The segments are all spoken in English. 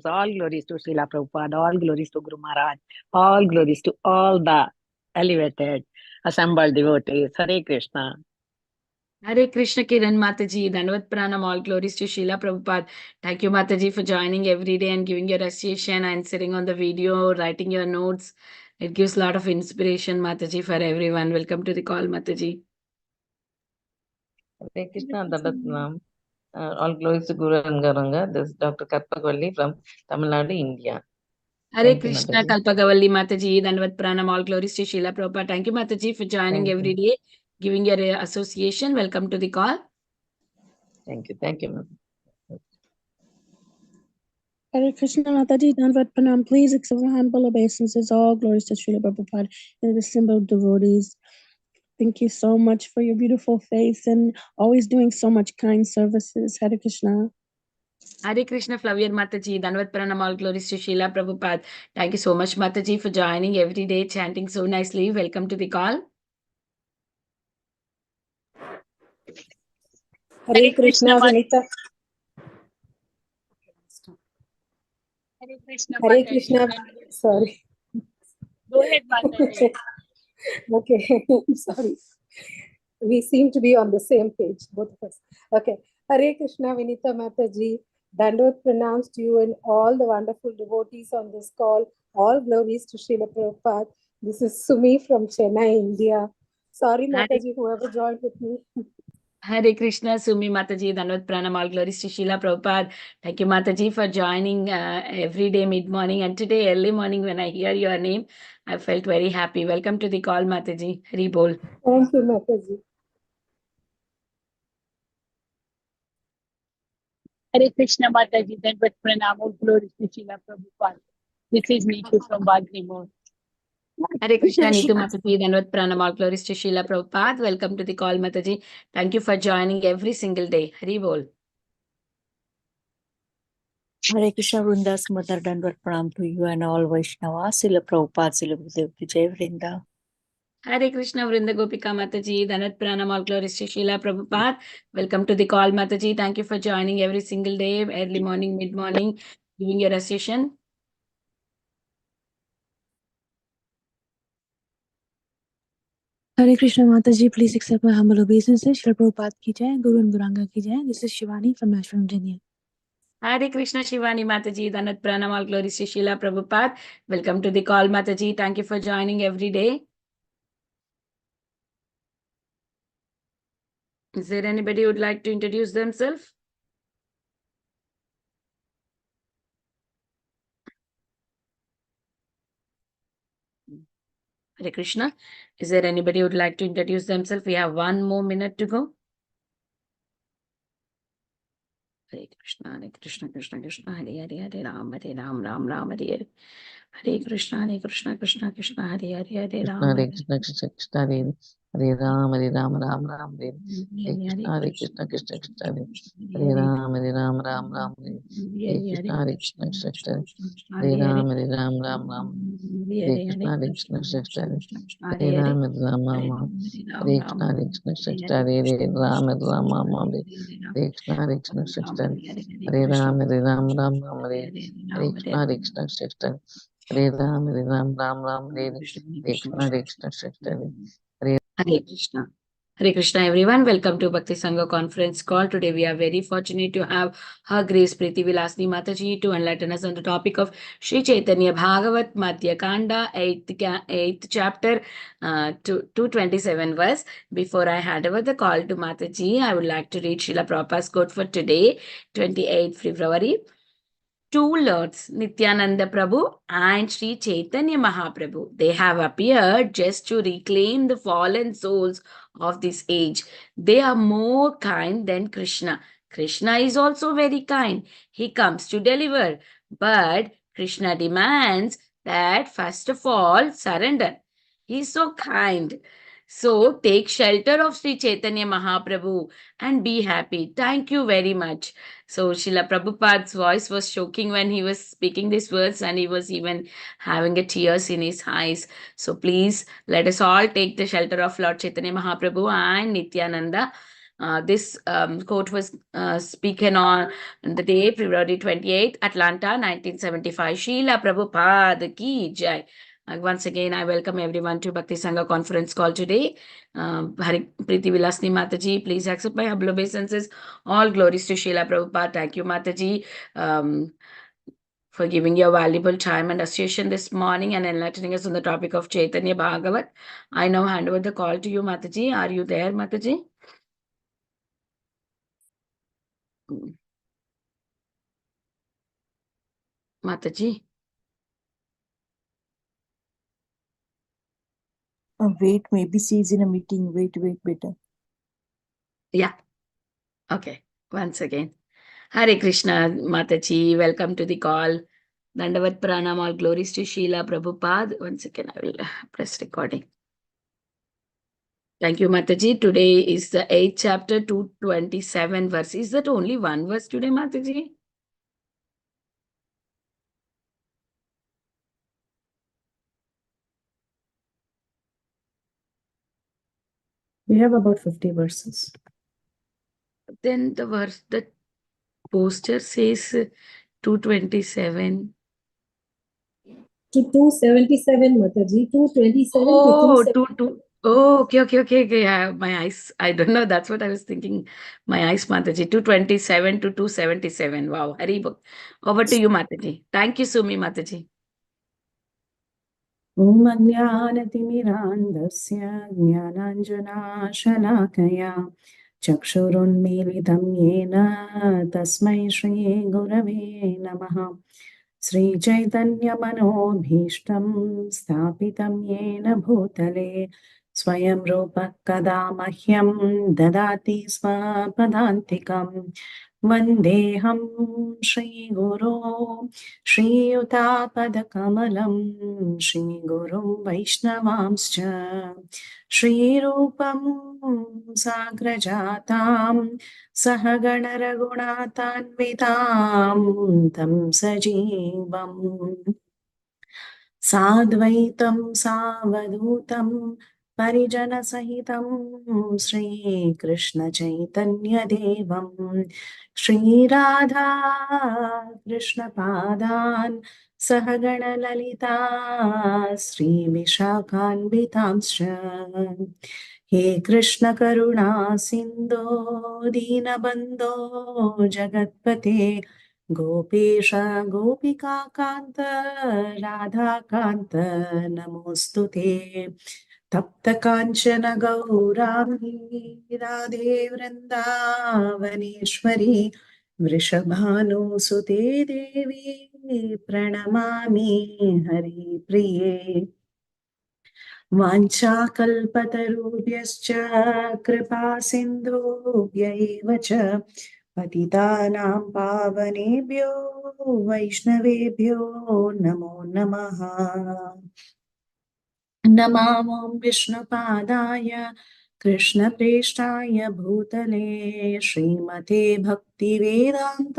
souls. All glories to Srila Prabhupada. All glories to Guru Maharaj. All glories to all the elevated assembled devotees. Hare Krishna. Hare Krishna, Kiran Mataji, Dandavat Pranam, all glories to Srila Prabhupada. Thank you, Mataji, for joining every day and giving your recitation and sitting on the video, writing your notes. It gives a lot of inspiration, Mataji, for everyone. Welcome to the call, Mataji. Hare Krishna, Dandavat Pranam. All glories to Guru and Garanga. This is Dr. Karpagvalli from Tamil Nadu, India. Hare Krishna, Kalpagavalli Mataji, Dandavat Pranam, all glories to Srila Prabhupada. Thank you, Mataji, for joining every day, giving your association. Welcome to the call. Thank you, ma'am. Hare Krishna, Mataji, Dandavat Pranam. Please accept the humble obeisances. All glories to Srila Prabhupada and the assembled devotees. Thank you so much for your beautiful face and always doing so much kind services. Hare Krishna. Hare Krishna, Flavier Mataji, Dandavat Pranam, all glories to Srila Prabhupada. Thank you so much, Mataji, for joining every day, chanting so nicely. Welcome to the call. Hare Krishna, Vinita. Hare Krishna. Sorry. Go ahead, Mataji. Okay, sorry. We seem to be on the same page, both of us. Okay. Hare Krishna, Vinita Mataji. Dandavat pranams to you and all the wonderful devotees on this call. All glories to Srila Prabhupada. This is Sumi from Chennai, India. Sorry, Mataji, whoever joined with me. Hare Krishna, Sumi Mataji, Dandavat Pranam, all glories to Srila Prabhupada. Thank you, Mataji, for joining every day mid-morning. And today, early morning, when I hear your name, I felt very happy. Welcome to the call, Mataji. Hari Bol. Thank you, Mataji. Hare Krishna, Mataji, Dandavat Pranam, all glories to Srila Prabhupada. This is Neetu from Bagrimore. Hare Krishna, Neetu Mataji, Dandavat Pranam, all glories to Srila Prabhupada. Welcome to the call, Mataji. Thank you for joining every single day. Hari Bol. Hare Krishna, Vrinda's mother, Dandavat Pranam to you and all Vaiṣṇavas. Srila Prabhupada, Srila Gurudev ki Jai, Vrinda. Hare Krishna, Vrinda Gopika Mataji, Dandavat Pranam, all glories to Srila Prabhupada. Welcome to the call, Mataji. Thank you for joining every single day, early morning, mid-morning, giving your recitation. Hare Krishna, Mataji, please accept my humble obeisances. Srila Prabhupada ki Jai, Guru and Guranga ki Jai. This is Shivani from Nashville, Virginia. Hare Krishna, Shivani Mataji, Dandavat Pranam, all glories to Srila Prabhupada. Welcome to the call, Mataji. Thank you for joining every day. Is there anybody who would like to introduce themselves? Hare Krishna. Is there anybody who would like to introduce themselves? We have 1 more minute to go. Hare Krishna, Krishna Krishna, Hare Hare, Hare Ram, Ram Ram, Hare Hare. Hare Krishna, Krishna Krishna, Hare Hare, Hare Ram. Hare Krishna, Krishna Krishna, Hare Ram, Ram Ram, Hare Hare Krishna, Krishna Krishna, Hare Ram, Ram Ram, Hare Krishna, Krishna Krishna, Hare Ram, Ram Ram, Hare Krishna, Krishna Krishna, Hare Ram, Ram Ram, Hare Krishna, Krishna Krishna, Hare Ram, Ram Ram, Hare Krishna, Krishna Krishna, Hare Ram, Ram Ram, Hare Krishna, Krishna Krishna, Hare Ram, Ram Ram, Hare Krishna, Krishna Krishna, Hare Krishna. Hare Krishna, everyone. Welcome to Bhakti Sangha conference call. Today we are very fortunate to have Her Grace Preethi Vilasini Mataji to enlighten us on the topic of Sri Caitanya Bhagavata Madhya khanda, 8th chapter, 227 verse. Before I hand over the call to Mataji, I would like to read Srila Prabhupada's quote for today, 28th February. Two lords, Nityananda Prabhu and Sri Caitanya Mahaprabhu, they have appeared just to reclaim the fallen souls of this age. They are more kind than Krishna. Krishna is also very kind. He comes to deliver. But Krishna demands that first of all, surrender. He is so kind. So take shelter of Sri Caitanya Mahaprabhu and be happy. Thank you very much. So Srila Prabhupada's voice was choking when he was speaking these words, and he was even having a tears in his eyes. So please let us all take the shelter of Lord Chaitanya Mahaprabhu and Nityananda This quote was spoken on the day February 28th, Atlanta, 1975. Srila Prabhupada ki jai. Once again, I welcome everyone to Bhakti Sangha conference call today. HG Preethi Vilasini Mataji, please accept my humble obeisances. All glories to Srila Prabhupada. Thank you, Mataji, for giving your valuable time and association this morning and enlightening us on the topic of Caitanya Bhagavat. I now hand over the call to you, Mataji. Are you there, Mataji? Mataji? Wait, maybe she's in a meeting. Wait, better. Yeah. Okay. Once again. Hare Krishna, Mataji. Welcome to the call. Dandavat Pranam. All glories to Srila Prabhupada. Once again, I will press recording. Thank you, Mataji. Today is the 8th chapter, 227 verse. Is that only one verse today, Mataji? We have about 50 verses. Then the verse, the poster says 227. To 277, Mataji. 227 Oh, to 277. Oh, okay. My eyes, I don't know. That's what I was thinking. My eyes, Mataji. 227 to 277. Wow. Haribol. Over to you, Mataji. Thank you, Sumi, Mataji. ॐ अज्ञानतिमिरान्धस्य ज्ञानाञ्जनाशलाकया चक्षुरुन्मीलितं येन तस्मै श्रीगुरवे नमः। श्रीचैतन्यमनोभीष्टं स्थापितं येन भूतले स्वयं रूपः कदा मह्यं ददाति स्वपदान्तिकम्। वन्देऽहं श्रीगुरो श्रीयुतापदकमलं श्रीगुरुं वैष्णवांश्च श्रीरूपं साग्रजातां सहगणरघुनाथान्वितां तं सजीवम् साद्वैतं सावधूतं परिजनसहितं श्रीकृष्णचैतन्यदेवं श्रीराधा कृष्णपादान् सहगणललिता श्रीविशाखान्वितांश्च हे कृष्ण करुणा सिन्धो दीनबन्धो जगत्पते गोपेश गोपिकान्त राधाकान्त नमोऽस्तु ते तप्त काञ्चन गौराङ्गी राधे वृन्दावनेश्वरी वृषभानुसुते देवी प्रणमामि हरिप्रिये वाञ्छाकल्पतरुभ्यश्च कृपा सिन्धुभ्यैव च पतितानां पावनेभ्यो वैष्णवेभ्यो नमो नमः। नमामो विष्णुपादाय कृष्णप्रेष्ठाय भूतले श्रीमते भक्तिवेदान्त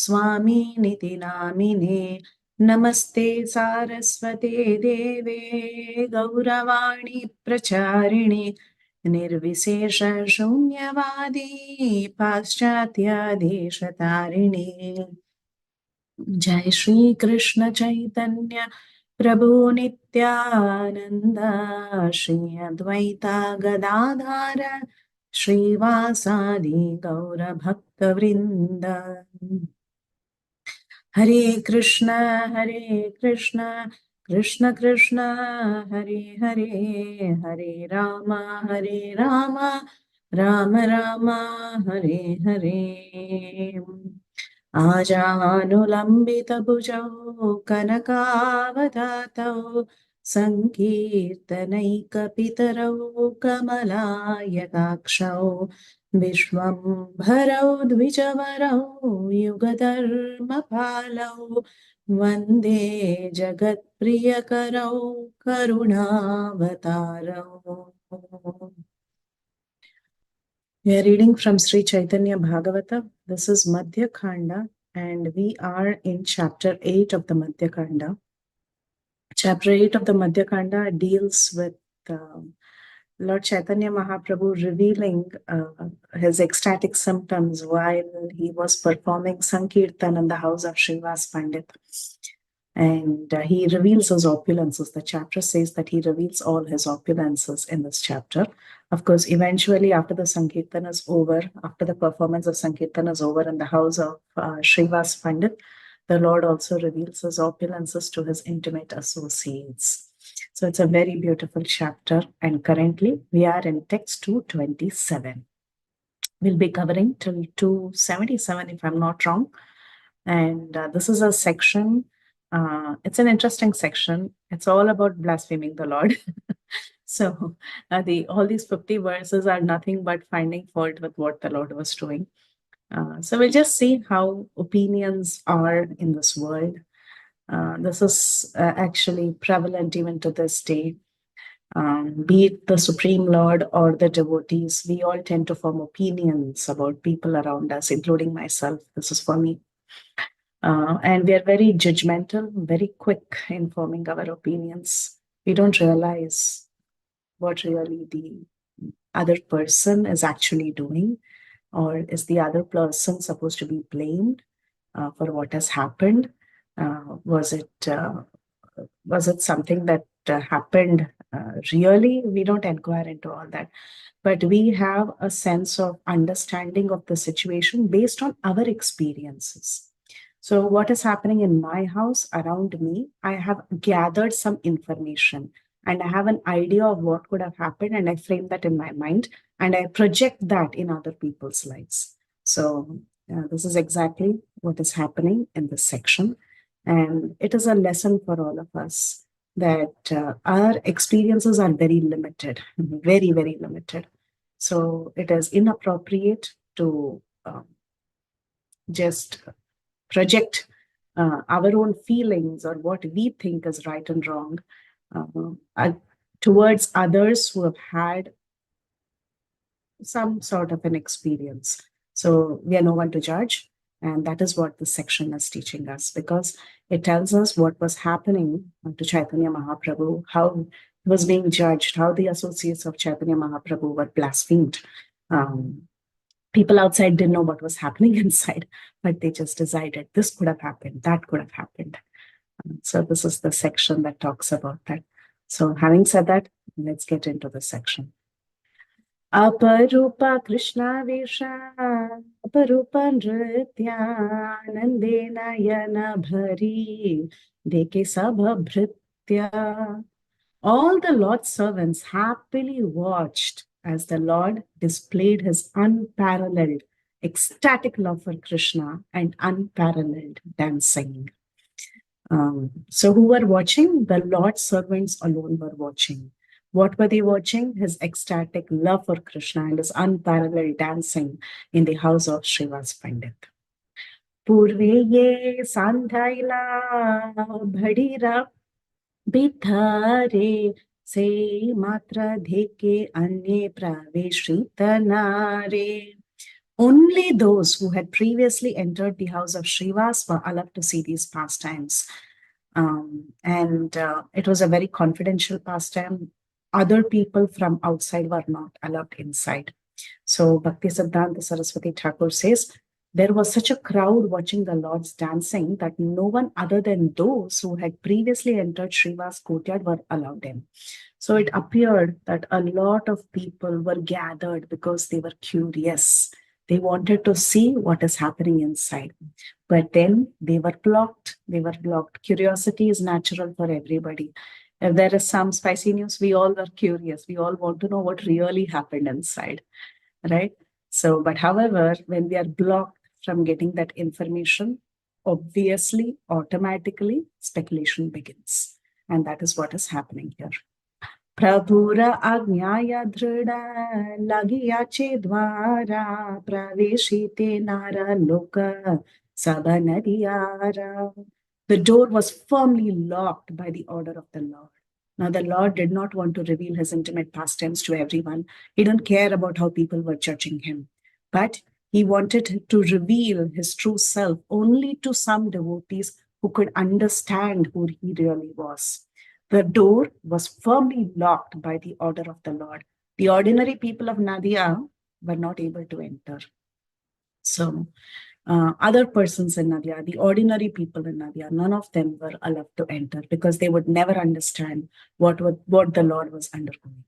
स्वामिनिति नामिने नमस्ते सारस्वते देवे गौरवाणी प्रचारिणे निर्विशेष शून्यवादी पाश्चात्यादेशतारिणे जय श्री कृष्ण चैतन्य प्रभु नित्यानंद श्री अद्वैता गदाधर श्रीवासादि गौर भक्त वृंद हरे कृष्ण कृष्ण कृष्ण हरे हरे हरे राम राम राम हरे हरे आजानुलम्बितभुजौ कनकावदातौ सङ्कीर्तनैकपितरौ कमलायताक्षौ विश्वम्भरौ द्विजवरौ युगधर्मपालौ वन्दे जगत्प्रियकरौ करुणावतारौ। We are reading from Sri Caitanya Bhagavata. This is Madhya Khanda, and we are in chapter 8 of the Madhya Khanda. Chapter 8 of the Madhya Khanda deals with Lord Chaitanya Mahaprabhu revealing his ecstatic symptoms while he was performing Sankirtan in the house of Srivas Pandit. And he reveals his opulences. The chapter says that he reveals all his opulences in this chapter. Of course, eventually after the Sankirtan is over, after the performance of Sankirtan is over in the house of Srivas Pandit, the Lord also reveals his opulences to his intimate associates. So it's a very beautiful chapter. And currently we are in text 227. We'll be covering till 277 if I'm not wrong. And this is a section, it's an interesting section. It's all about blaspheming the Lord. So all these 50 verses are nothing but finding fault with what the Lord was doing. So we'll just see how opinions are in this world. This is actually prevalent even to this day. Be it the Supreme Lord or the devotees, we all tend to form opinions about people around us, including myself. This is for me. And we are very judgmental, very quick in forming our opinions. We don't realize what really the other person is actually doing, or is the other person supposed to be blamed for what has happened? Was it something that happened really? We don't inquire into all that. But we have a sense of understanding of the situation based on our experiences. So what is happening in my house around me, I have gathered some information and I have an idea of what could have happened, and I frame that in my mind and I project that in other people's lives. So this is exactly what is happening in this section. And it is a lesson for all of us that our experiences are very limited, very, very limited. So it is inappropriate to just project our own feelings or what we think is right and wrong towards others who have had some sort of an experience. So we are no one to judge. And that is what this section is teaching us, because it tells us what was happening to Caitanya Mahaprabhu, how he was being judged, how the associates of Caitanya Mahaprabhu were blasphemed. People outside didn't know what was happening inside, but they just decided this could have happened, that could have happened. So this is the section that talks about that. So having said that, let's get into the section. Aparupa Krishna Vesha, Aparupa Nritya, Nandena Yana Bhari, Deke Sabha Bhritya. All the Lord's servants happily watched as the Lord displayed his unparalleled, ecstatic love for Krishna and unparalleled dancing. So who were watching? The Lord's servants alone were watching. What were they watching? His ecstatic love for Krishna and his unparalleled dancing in the house of Srivas Pandit. Purve ye sandhaila bhadira bithare se matra dheke anye praveshitanare. Only those who had previously entered the house of Srivas were allowed to see these pastimes. It was a very confidential pastime. Other people from outside were not allowed inside. So Bhakti Siddhanta Saraswati Thakur says, there was such a crowd watching the Lord's dancing that no one other than those who had previously entered Srivas' courtyard were allowed in. So it appeared that a lot of people were gathered because they were curious. They wanted to see what is happening inside. But then they were blocked. They were blocked. Curiosity is natural for everybody. If there is some spicy news, we all are curious. We all want to know what really happened inside, right? So, but however, when we are blocked from getting that information, obviously, automatically, speculation begins. And that is what is happening here. Prabhura Agnaya Drida Lagiyache Dwara Praveshite Nara Loka Sabanadiyara. The door was firmly locked by the order of the Lord. Now, the Lord did not want to reveal his intimate pastimes to everyone. He didn't care about how people were judging him. But he wanted to reveal his true self only to some devotees who could understand who he really was. The door was firmly locked by the order of the Lord. The ordinary people of Nadia were not able to enter. So other persons in Nadia, the ordinary people in Nadia, none of them were allowed to enter because they would never understand what the Lord was undergoing.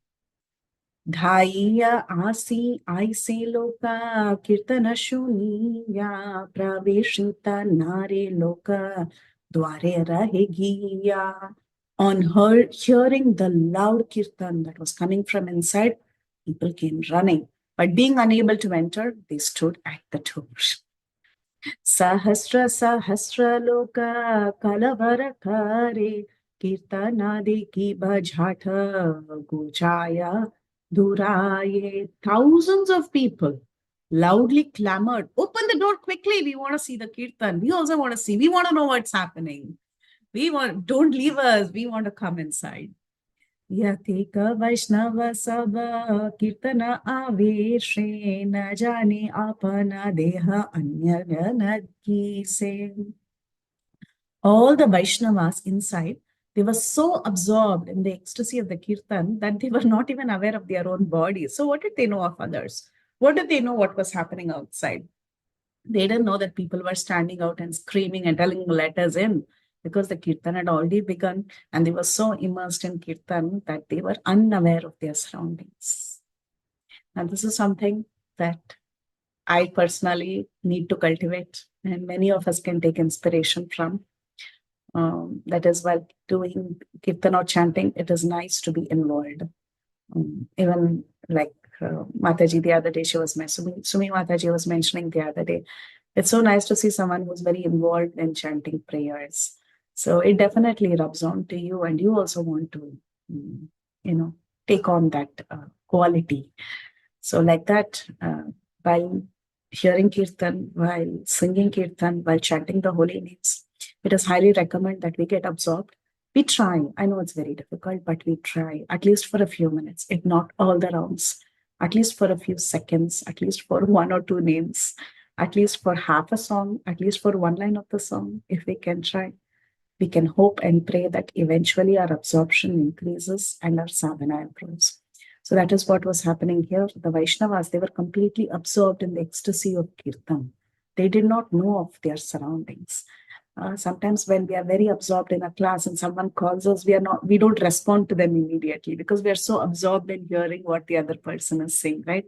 Dhaiya asi aise loka kirtana shuniya praveshita nare loka dware rahegiya. On her hearing the loud kirtan that was coming from inside, people came running. But being unable to enter, they stood at the door. Sahasra loka kalavarakare kirtanadi ki bajhata guchaya duraye. Thousands of people loudly clamored, open the door quickly, we want to see the kirtan. We also want to see, we want to know what's happening. Don't leave us, we want to come inside. Yatika Vaiṣṇava Sabha Kirtana Aveshe Na Jane Apana Deha Anyagana Kise. All the Vaiṣṇavas inside, they were so absorbed in the ecstasy of the kirtan that they were not even aware of their own bodies. So what did they know of others? What did they know what was happening outside? They didn't know that people were standing out and screaming and telling let us in, because the kirtan had already begun and they were so immersed in kirtan that they were unaware of their surroundings. And this is something that I personally need to cultivate, and many of us can take inspiration from. That is, while doing kirtan or chanting, it is nice to be involved. Even like Mataji the other day, Sumi Mataji was mentioning the other day, it's so nice to see someone who's very involved in chanting prayers. So it definitely rubs on to you, and you also want to, take on that quality. So like that, while hearing kirtan, while singing kirtan, while chanting the holy names, it is highly recommended that we get absorbed. We try. I know it's very difficult, but we try, at least for a few minutes, if not all the rounds, at least for a few seconds, at least for one or two names, at least for half a song, at least for one line of the song. If we can try, we can hope and pray that eventually our absorption increases and our sadhana improves. So that is what was happening here. The Vaiṣṇavas, they were completely absorbed in the ecstasy of kirtan. They did not know of their surroundings. Sometimes when we are very absorbed in a class and someone calls us, we don't respond to them immediately because we are so absorbed in hearing what the other person is saying, right?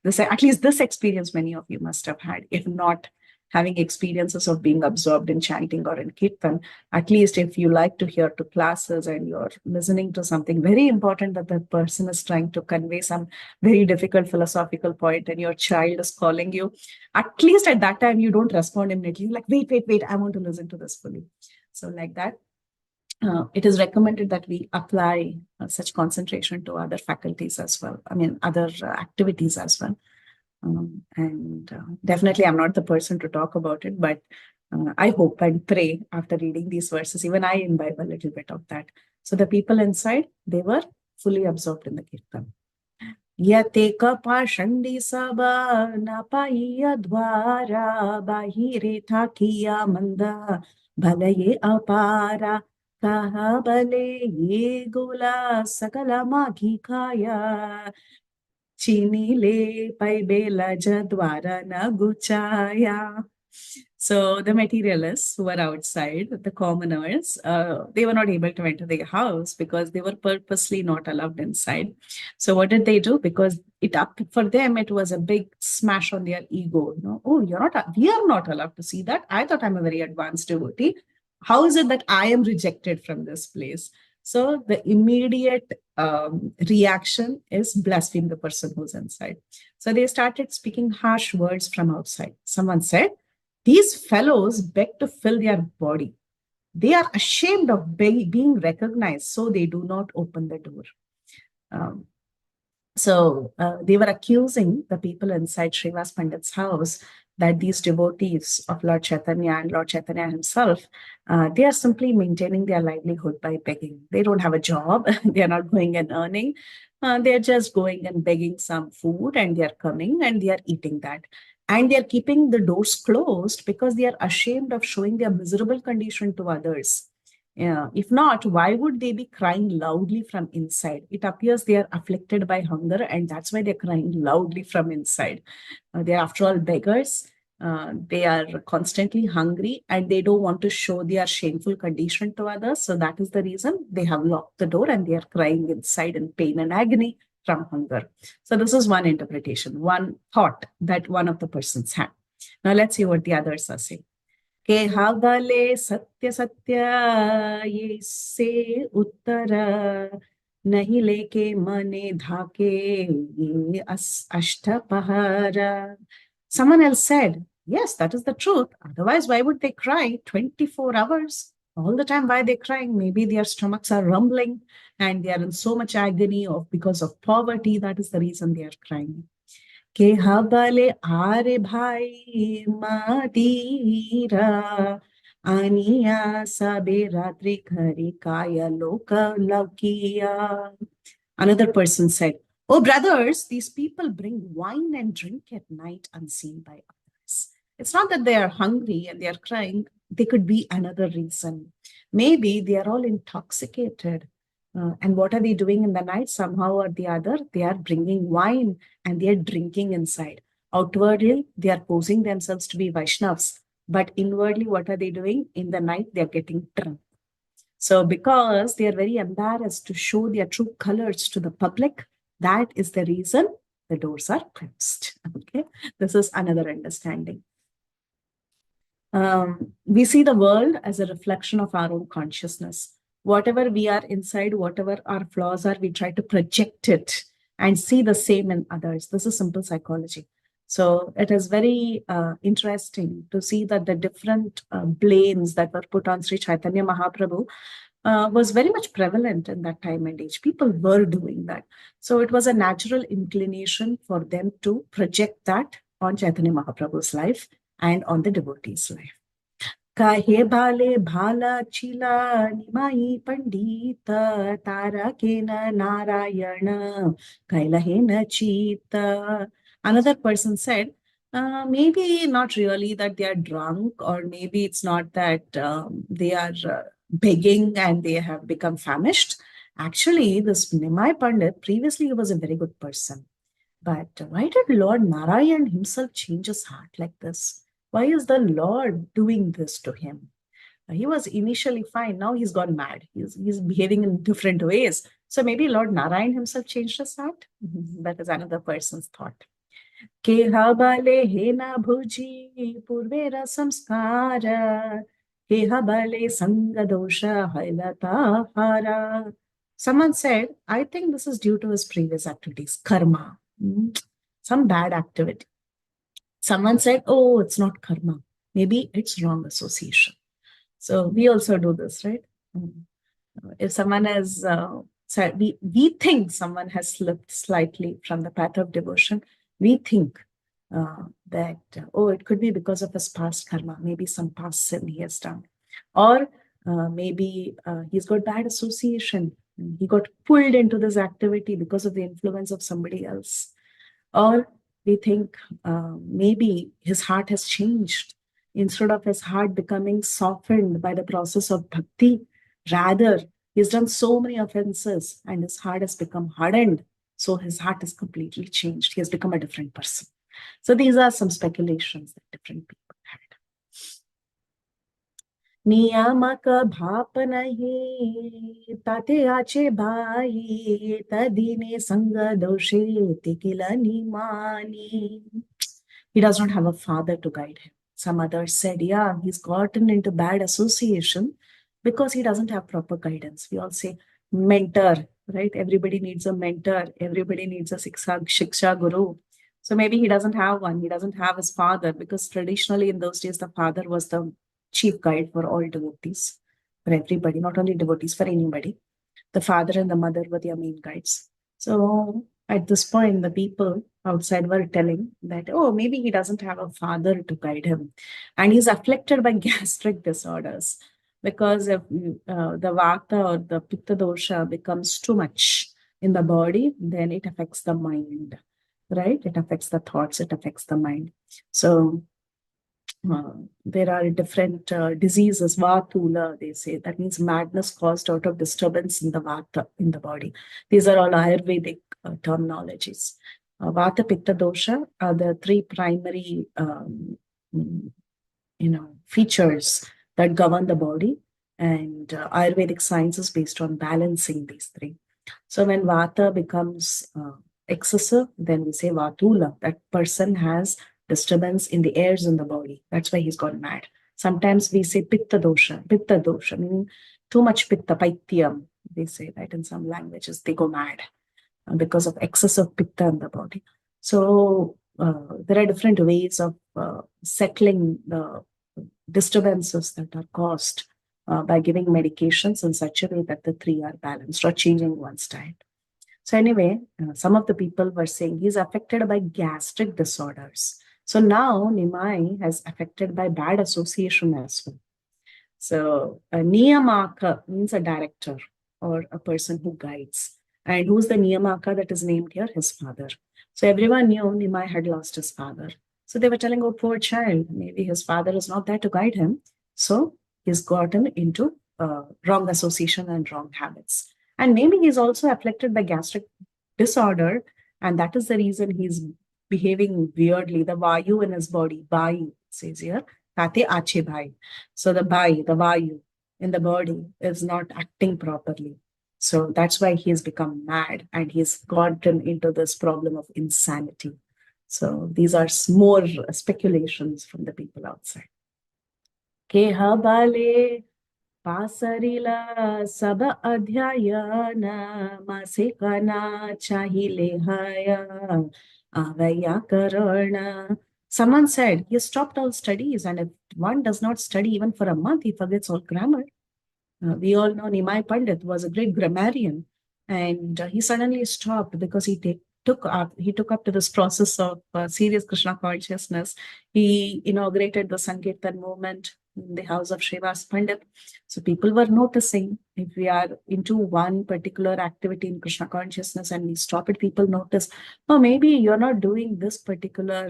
At least this experience many of you must have had. If not having experiences of being absorbed in chanting or in kirtan, at least if you like to hear to classes and you're listening to something very important that the person is trying to convey some very difficult philosophical point and your child is calling you, at least at that time you don't respond immediately. You're like, wait, I want to listen to this fully. So like that, it is recommended that we apply such concentration to other faculties as well. Other activities as well. Definitely I'm not the person to talk about it, but I hope and pray after reading these verses, even I imbibe a little bit of that. So the people inside, they were fully absorbed in the kirtan. Yateka pashandi sabha napaiya dwara bahire thakiya manda bhalaye apara kaha bale ye gula sakala maghi kaya chini le pai bela jadwara na guchaya. So the materialists who were outside, the commoners, they were not able to enter the house because they were purposely not allowed inside. So what did they do? Because for them, it was a big smash on their ego. Oh, we are not allowed to see that. I thought I'm a very advanced devotee. How is it that I am rejected from this place? So the immediate reaction is blaspheme the person who's inside. So they started speaking harsh words from outside. Someone said, these fellows beg to fill their body. They are ashamed of being recognized, so they do not open the door. So they were accusing the people inside Srivas Pandit's house that these devotees of Lord Chaitanya and Lord Chaitanya himself, they are simply maintaining their livelihood by begging. They don't have a job. They are not going and earning. They're just going and begging some food, and they're coming and they are eating that. And they're keeping the doors closed because they are ashamed of showing their miserable condition to others. If not, why would they be crying loudly from inside? It appears they are afflicted by hunger, and that's why they're crying loudly from inside. They're, after all, beggars. They are constantly hungry, and they don't want to show their shameful condition to others. So that is the reason they have locked the door and they are crying inside in pain and agony from hunger. So this is one interpretation, one thought that one of the persons had. Now let's see what the others are saying. के हावले सत्य सत्य ये से उत्तर नहीं लेके मने धाके ये अष्टपहर. Someone else said, yes, that is the truth. Otherwise, why would they cry 24 hours? All the time, why are they crying? Maybe their stomachs are rumbling and they are in so much agony because of poverty. That is the reason they are crying. के हबले आरे भाई मातीरा आनिया सबे रात्रि खरी काया लोक लौकिया. Another person said, oh brothers, these people bring wine and drink at night unseen by others. It's not that they are hungry and they are crying. There could be another reason. Maybe they are all intoxicated. And what are they doing in the night? Somehow or the other, they are bringing wine and they are drinking inside. Outwardly, they are posing themselves to be Vaiṣṇavas. But inwardly, what are they doing? In the night, they are getting drunk. So because they are very embarrassed to show their true colors to the public, that is the reason the doors are closed. Okay, this is another understanding. We see the world as a reflection of our own consciousness. Whatever we are inside, whatever our flaws are, we try to project it and see the same in others. This is simple psychology. So it is very interesting to see that the different blames that were put on Sri Caitanya Mahaprabhu was very much prevalent in that time and age. People were doing that. So it was a natural inclination for them to project that on Caitanya Mahaprabhu's life and on the devotees' life. Kahe bale bhala chila nimai pandita tara kena narayana kailahena chita. Another person said, maybe not really that they are drunk, or maybe it's not that they are begging and they have become famished. Actually, this Nimai Pandit, previously he was a very good person. But why did Lord Narayan himself change his heart like this? Why is the Lord doing this to him? He was initially fine. Now he's gone mad. He's behaving in different ways. So maybe Lord Narayan himself changed his heart. That is another person's thought. Keha bale hena bhuji purvera samskara keha bale sanga dosha hailata hara. Someone said, I think this is due to his previous activities, karma, some bad activity. Someone said, oh, it's not karma. Maybe it's wrong association. So we also do this, right? If someone has said, we think someone has slipped slightly from the path of devotion, we think that, oh, it could be because of his past karma, maybe some past sin he has done. Or maybe he's got bad association. He got pulled into this activity because of the influence of somebody else. Or we think maybe his heart has changed. Instead of his heart becoming softened by the process of bhakti, rather, he's done so many offenses and his heart has become hardened. So his heart is completely changed. He has become a different person. So these are some speculations that different people had. Niyamaka bhapanahi tate ache bhai tadine sanga doshe tikila nimani. He does not have a father to guide him. Some others said, yeah, he's gotten into bad association because he doesn't have proper guidance. We all say mentor, right? Everybody needs a mentor. Everybody needs a shiksha guru. So maybe he doesn't have one. He doesn't have his father, because traditionally in those days, the father was the chief guide for all devotees, for everybody, not only devotees, for anybody. The father and the mother were their main guides. So at this point, the people outside were telling that, oh, maybe he doesn't have a father to guide him. And he's afflicted by gastric disorders, because if the vata or the pitta dosha becomes too much in the body, then it affects the mind, right? It affects the thoughts, it affects the mind. So there are different diseases, vatula, they say. That means madness caused out of disturbance in the vata, in the body. These are all Ayurvedic terminologies. Vata, Pitta, Dosha are the three primary features that govern the body, and Ayurvedic science is based on balancing these three. So when Vata becomes excessive, then we say Vatula, that person has disturbance in the airs in the body. That's why he's gone mad. Sometimes we say Pitta dosha, meaning too much Pitta, Paityam, they say, right? In some languages, they go mad because of excessive Pitta in the body. So there are different ways of settling the disturbances that are caused by giving medications in such a way that the three are balanced, or changing one's diet. So anyway, some of the people were saying he's affected by gastric disorders. So now Nimai has affected by bad association as well. So a niyamaka means a director or a person who guides. And who's the niyamaka that is named here? His father. So everyone knew Nimai had lost his father. So they were telling, oh, poor child, maybe his father is not there to guide him. So he's gotten into wrong association and wrong habits. And maybe he's also afflicted by gastric disorder. And that is the reason he's behaving weirdly. The vayu in his body, bhai, says here, tate ache bhai. So the bhai, the vayu in the body is not acting properly. So that's why he has become mad and he's gotten into this problem of insanity. So these are more speculations from the people outside. Keha bale pasarila sab adhyayana masikana chahile haya avaya karana. Someone said he stopped all studies, and if one does not study even for a month, he forgets all grammar. We all know Nimai Pandit was a great grammarian, and he suddenly stopped because he took up to this process of serious Krishna consciousness. He inaugurated the Sankirtan movement in the house of Srivas Pandit. So people were noticing, if we are into one particular activity in Krishna consciousness and we stop it, people notice, oh, maybe you're not doing this particular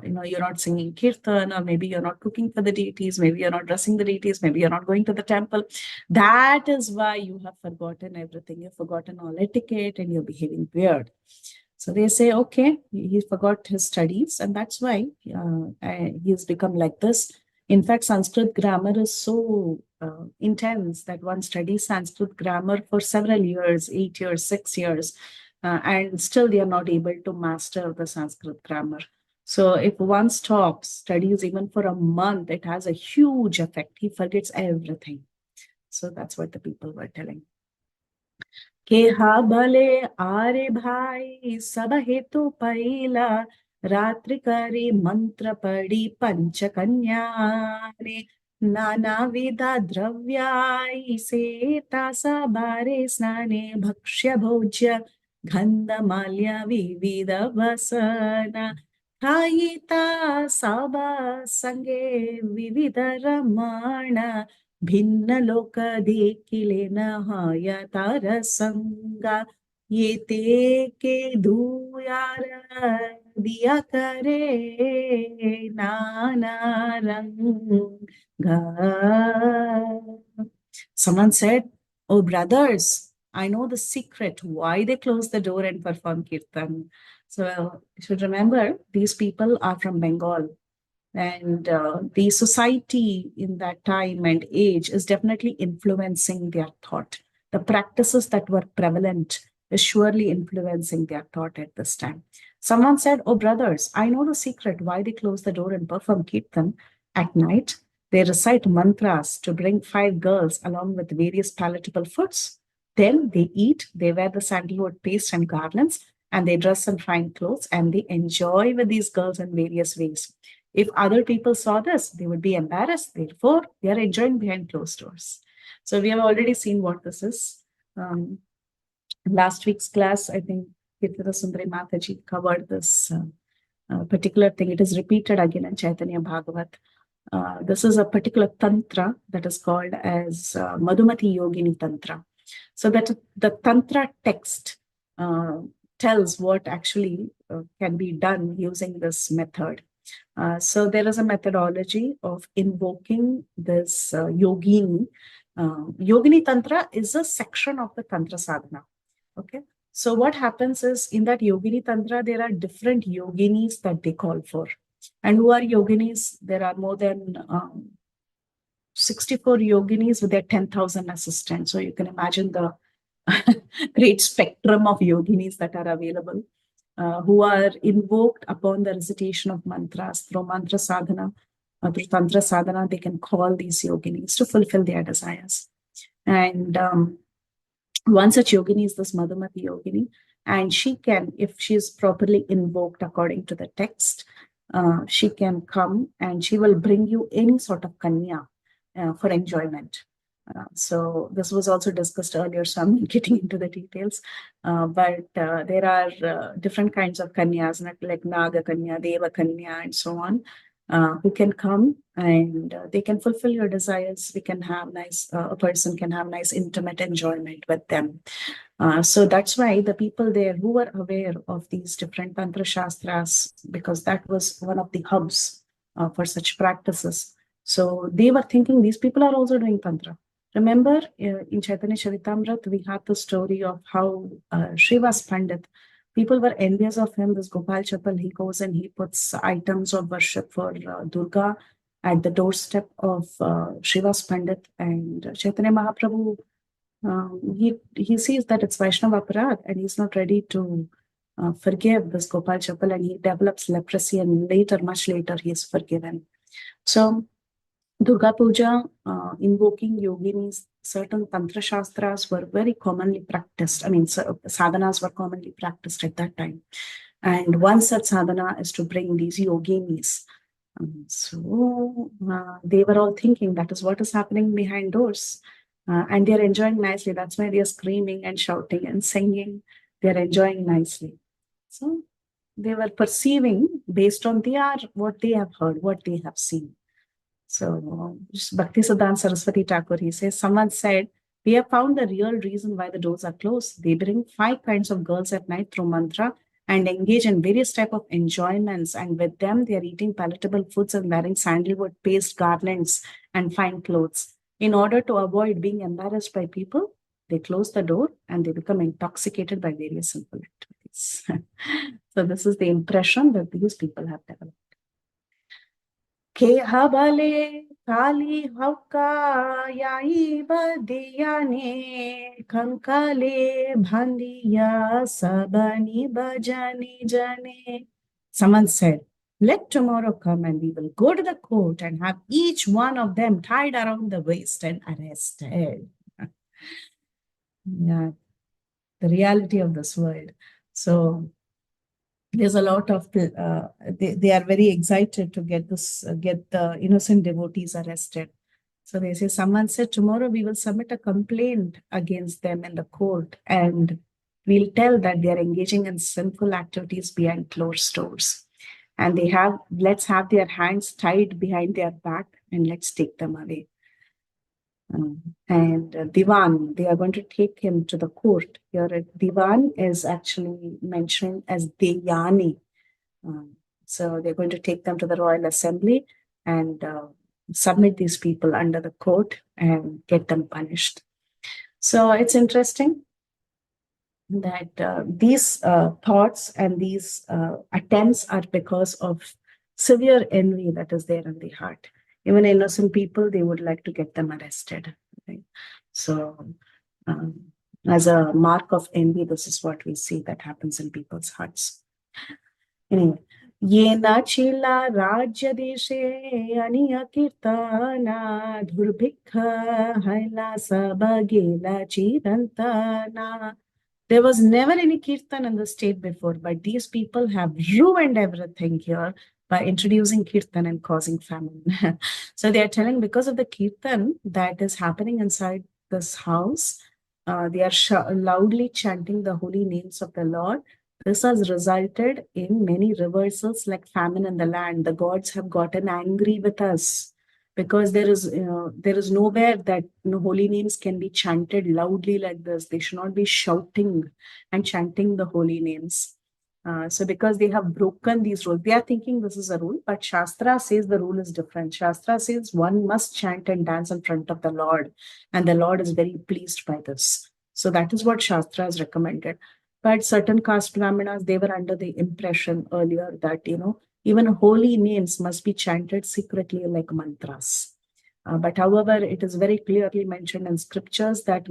you're not singing kirtan, or maybe you're not cooking for the deities, maybe you're not dressing the deities, maybe you're not going to the temple. That is why you have forgotten everything. You've forgotten all etiquette and you're behaving weird. So they say, okay, he forgot his studies, and that's why he's become like this. In fact, Sanskrit grammar is so intense that one studies Sanskrit grammar for several years, 8 years, 6 years, and still they are not able to master the Sanskrit grammar. So if one stops studies even for a month, it has a huge effect. He forgets everything. So that's what the people were telling. Keha bale are bhai sab hetu paila ratri kari mantra padi panchakanyane nana vida dravyai se tasa bare snane bhakshya bhojya khanda malya vivida vasana Thayita Saba Sange Vividha Ramana Bhinna Loka Dekilena Hayatara Sanga Yete Ke Duyara Diya Kare Nana Ranga. Someone said, oh brothers, I know the secret why they close the door and perform kirtan. So you should remember, these people are from Bengal, and the society in that time and age is definitely influencing their thought. The practices that were prevalent is surely influencing their thought at this time. Someone said, oh brothers, I know the secret why they close the door and perform kirtan at night. They recite mantras to bring 5 girls along with various palatable foods. Then they eat, they wear the sandalwood paste and garlands, and they dress in fine clothes, and they enjoy with these girls in various ways. If other people saw this, they would be embarrassed. Therefore, they are enjoying behind closed doors. So we have already seen what this is. Last week's class, I think Kirtana Sundari Mataji covered this particular thing. It is repeated again in Caitanya Bhagavata. This is a particular tantra that is called as Madumati Yogini Tantra. So that the tantra text tells what actually can be done using this method. So there is a methodology of invoking this yogini. Yogini Tantra is a section of the Tantra Sadhana. Okay. So what happens is in that Yogini Tantra, there are different yoginis that they call for. And who are yoginis? There are more than 64 yoginis with their 10,000 assistants. So you can imagine the great spectrum of yoginis that are available, who are invoked upon the recitation of mantras through mantra sadhana, through Tantra Sadhana. They can call these yoginis to fulfill their desires. And one such yogini is this Madumati Yogini, and she can, if she is properly invoked according to the text, she can come and she will bring you any sort of kanya for enjoyment. So this was also discussed earlier, so I'm not getting into the details. But there are different kinds of kanyas, like Naga Kanya, Deva Kanya, and so on, who can come and they can fulfill your desires. We can have nice, a person can have nice intimate enjoyment with them. So that's why the people there who were aware of these different Tantra Shastras, because that was one of the hubs for such practices. So they were thinking these people are also doing Tantra. Remember, in Chaitanya Charitamrita, we had the story of how Srivas Pandit, people were envious of him. This Gopal Chapel, he goes and he puts items of worship for Durga at the doorstep of Srivas Pandit. And Chaitanya Mahaprabhu, he sees that it's Vaiṣṇava aparadh and he's not ready to forgive this Gopal Chapel, and he develops leprosy, and later, much later, he is forgiven. So Durga Puja, invoking yoginis, certain Tantra Shastras were very commonly practiced. I mean, sadhanas were commonly practiced at that time. And one such sadhana is to bring these yoginis. So they were all thinking that is what is happening behind doors. And they're enjoying nicely. That's why they're screaming and shouting and singing. They're enjoying nicely. So they were perceiving based on what they have heard, what they have seen. So Bhakti Siddhanta Saraswati Thakur, he says, someone said, we have found the real reason why the doors are closed. They bring 5 kinds of girls at night through mantra and engage in various type of enjoyments. And with them, they are eating palatable foods and wearing sandalwood paste garlands and fine clothes. In order to avoid being embarrassed by people, they close the door and they become intoxicated by various sinful activities. So this is the impression that these people have developed. Ke habale kali hauka yai badiyane kankale bhandiya sabani bajani jane. Someone said, let tomorrow come and we will go to the court and have each one of them tied around the waist and arrested. Yeah, the reality of this world. So there's a lot of they are very excited to get the innocent devotees arrested. So they say, someone said, tomorrow we will submit a complaint against them in the court and we'll tell that they are engaging in sinful activities behind closed doors, and let's have their hands tied behind their back and let's take them away. And Divan, they are going to take him to the court. Here, Divan is actually mentioned as Deyani. So they're going to take them to the Royal Assembly and submit these people under the court and get them punished. So it's interesting that these thoughts and these attempts are because of severe envy that is there in the heart. Even innocent people, they would like to get them arrested. Right? So as a mark of envy, this is what we see that happens in people's hearts. Anyway, Yena chila rajya deshe aniya kirtana dhurbhikha haila sabagela chirantana. There was never any kirtan in the state before, but these people have ruined everything here by introducing kirtan and causing famine. So they are telling, because of the kirtan that is happening inside this house, they are loudly chanting the holy names of the Lord. This has resulted in many reversals like famine in the land. The gods have gotten angry with us because there is nowhere that holy names can be chanted loudly like this. They should not be shouting and chanting the holy names. So because they have broken these rules, they are thinking this is a rule, but Shastra says the rule is different. Shastra says one must chant and dance in front of the Lord, and the Lord is very pleased by this. So that is what Shastra has recommended. But certain caste brahmanas, they were under the impression earlier that, even holy names must be chanted secretly like mantras. But however, it is very clearly mentioned in scriptures that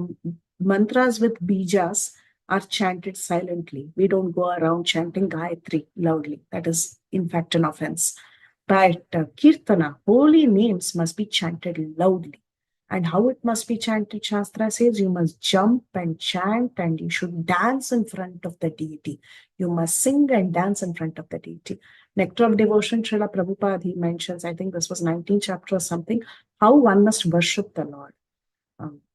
mantras with bijas are chanted silently. We don't go around chanting Gayatri loudly. That is, in fact, an offense. But Kirtana, holy names must be chanted loudly. And how it must be chanted, Shastra says you must jump and chant and you should dance in front of the deity. You must sing and dance in front of the deity. Nectar of Devotion, Srila Prabhupada, he mentions, I think this was 19th chapter or something, how one must worship the Lord.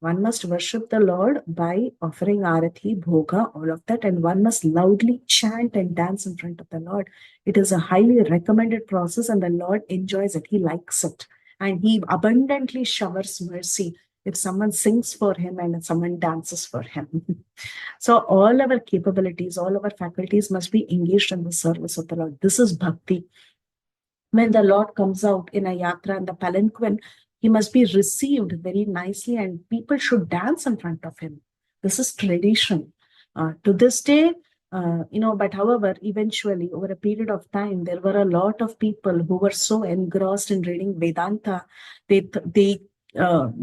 One must worship the Lord by offering arati, bhoga, all of that, and one must loudly chant and dance in front of the Lord. It is a highly recommended process, and the Lord enjoys it. He likes it, and He abundantly showers mercy if someone sings for Him and if someone dances for Him. So all our capabilities, all our faculties must be engaged in the service of the Lord. This is bhakti. When the Lord comes out in a yatra and the palanquin, He must be received very nicely and people should dance in front of Him. This is tradition. To this day, but however, eventually over a period of time, there were a lot of people who were so engrossed in reading Vedanta, the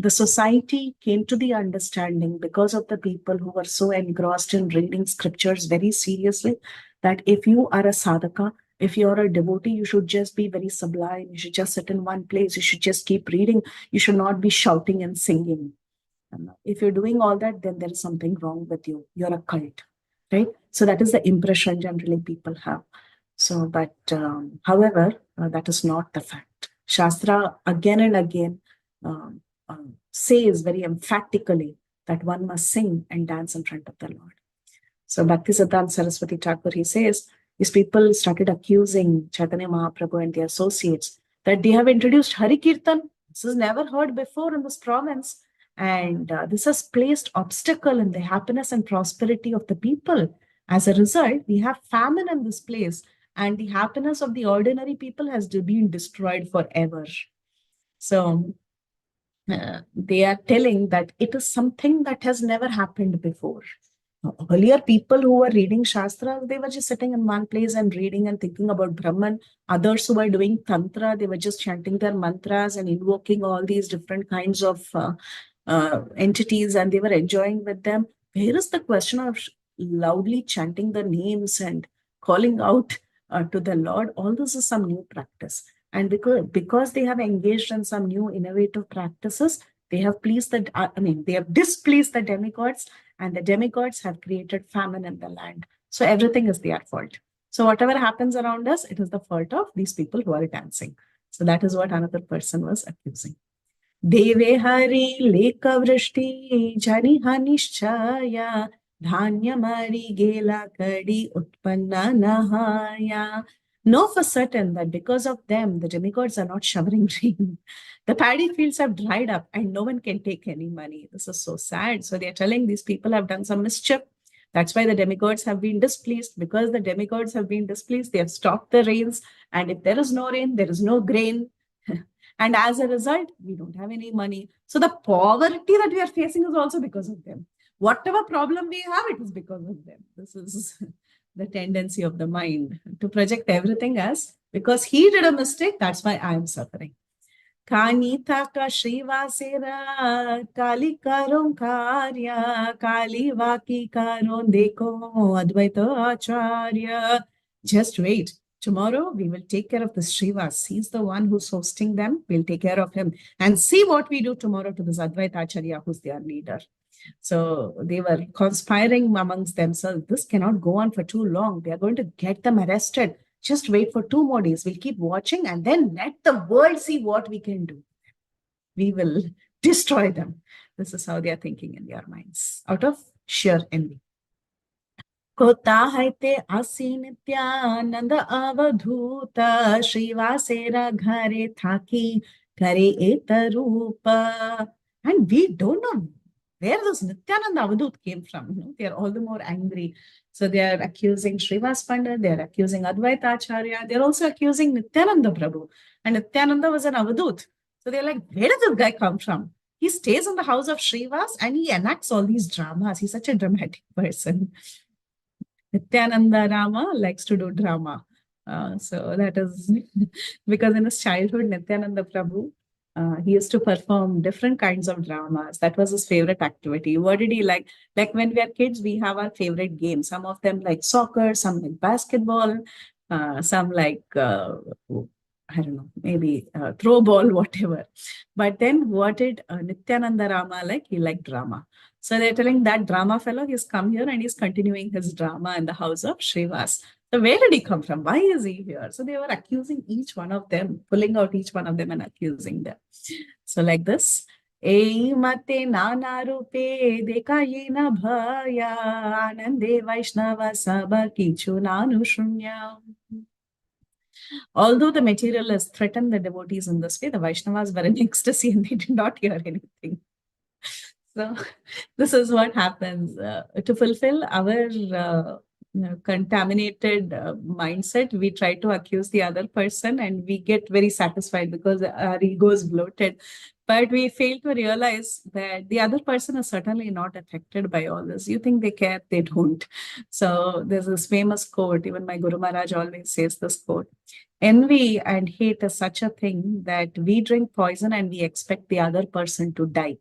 society came to the understanding because of the people who were so engrossed in reading scriptures very seriously that if you are a sadhaka, if you're a devotee, you should just be very sublime. You should just sit in one place. You should just keep reading. You should not be shouting and singing. If you're doing all that, then there is something wrong with you. You're a cult, right? So that is the impression generally people have. So, but however, that is not the fact. Shastra again and again says very emphatically that one must sing and dance in front of the Lord. So Bhaktisiddhanta Saraswati Thakur, he says, these people started accusing Chaitanya Mahaprabhu and the associates that they have introduced Hari Kirtan. This is never heard before in this province. And this has placed obstacle in the happiness and prosperity of the people. As a result, we have famine in this place and the happiness of the ordinary people has been destroyed forever. So they are telling that it is something that has never happened before. Earlier, people who were reading Shastra, they were just sitting in one place and reading and thinking about Brahman. Others who were doing Tantra, they were just chanting their mantras and invoking all these different kinds of entities and they were enjoying with them. Here is the question of loudly chanting the names and calling out to the Lord. All this is some new practice. And because they have engaged in some new innovative practices, they have they have displeased the demigods, and the demigods have created famine in the land. So everything is their fault. So whatever happens around us, it is the fault of these people who are dancing. So that is what another person was accusing. Deve hari leka vrishti jani hanishchaya dhanya mari gela kadi utpanna nahaya. Know for certain that because of them, the demigods are not showering rain. The paddy fields have dried up and no one can take any money. This is so sad. So they're telling these people have done some mischief. That's why the demigods have been displeased. Because the demigods have been displeased, they have stopped the rains. And if there is no rain, there is no grain. And as a result, we don't have any money. So the poverty that we are facing is also because of them. Whatever problem we have, it is because of them. This is the tendency of the mind to project everything as because he did a mistake, that's why I am suffering. Kanita ka Srivasera Kali karon karya Kali vaki karon deko Advaita Acharya. Just wait. Tomorrow we will take care of the Srivas. He's the one who's hosting them. We'll take care of him. And see what we do tomorrow to this Advaita Acharya, who's their leader. So they were conspiring amongst themselves. This cannot go on for too long. They are going to get them arrested. Just wait for 2 more days. We'll keep watching and then let the world see what we can do. We will destroy them. This is how they are thinking in their minds, out of sheer envy. Kota haite asi nityananda avadhuta Srivasera ghare thaki kare eta rupa. And we don't know where this Nityananda Avadut came from. They are all the more angry. So they are accusing Srivas Pandit, they are accusing Advaita Acharya, they're also accusing Nityananda Prabhu. And Nityananda was an Avadut. So they're like, where did this guy come from? He stays in the house of Srivas and he enacts all these dramas. He's such a dramatic person. Nityananda Rama likes to do drama. So that is because in his childhood, Nityananda Prabhu, he used to perform different kinds of dramas. That was his favorite activity. What did he like? Like when we are kids, we have our favorite games. Some of them like soccer, some like basketball, some like, I don't know, maybe throw ball, whatever. But then what did Nityananda Rama like? He liked drama. So they're telling that drama fellow, he's come here and he's continuing his drama in the house of Srivas. So where did he come from? Why is he here? So they were accusing each one of them, pulling out each one of them and accusing them. So like this. Ei mate nana rupe deka yena bhaya anande Vaiṣṇava sabha kichu nanu shunya. Although the materialists threatened the devotees in this way, the Vaiṣṇavas were in ecstasy and they did not hear anything. So this is what happens to fulfill our contaminated mindset. We try to accuse the other person and we get very satisfied because our ego is bloated. But we fail to realize that the other person is certainly not affected by all this. You think they care, they don't. So there's this famous quote, even my Guru Maharaj always says this quote: envy and hate is such a thing that we drink poison and we expect the other person to die.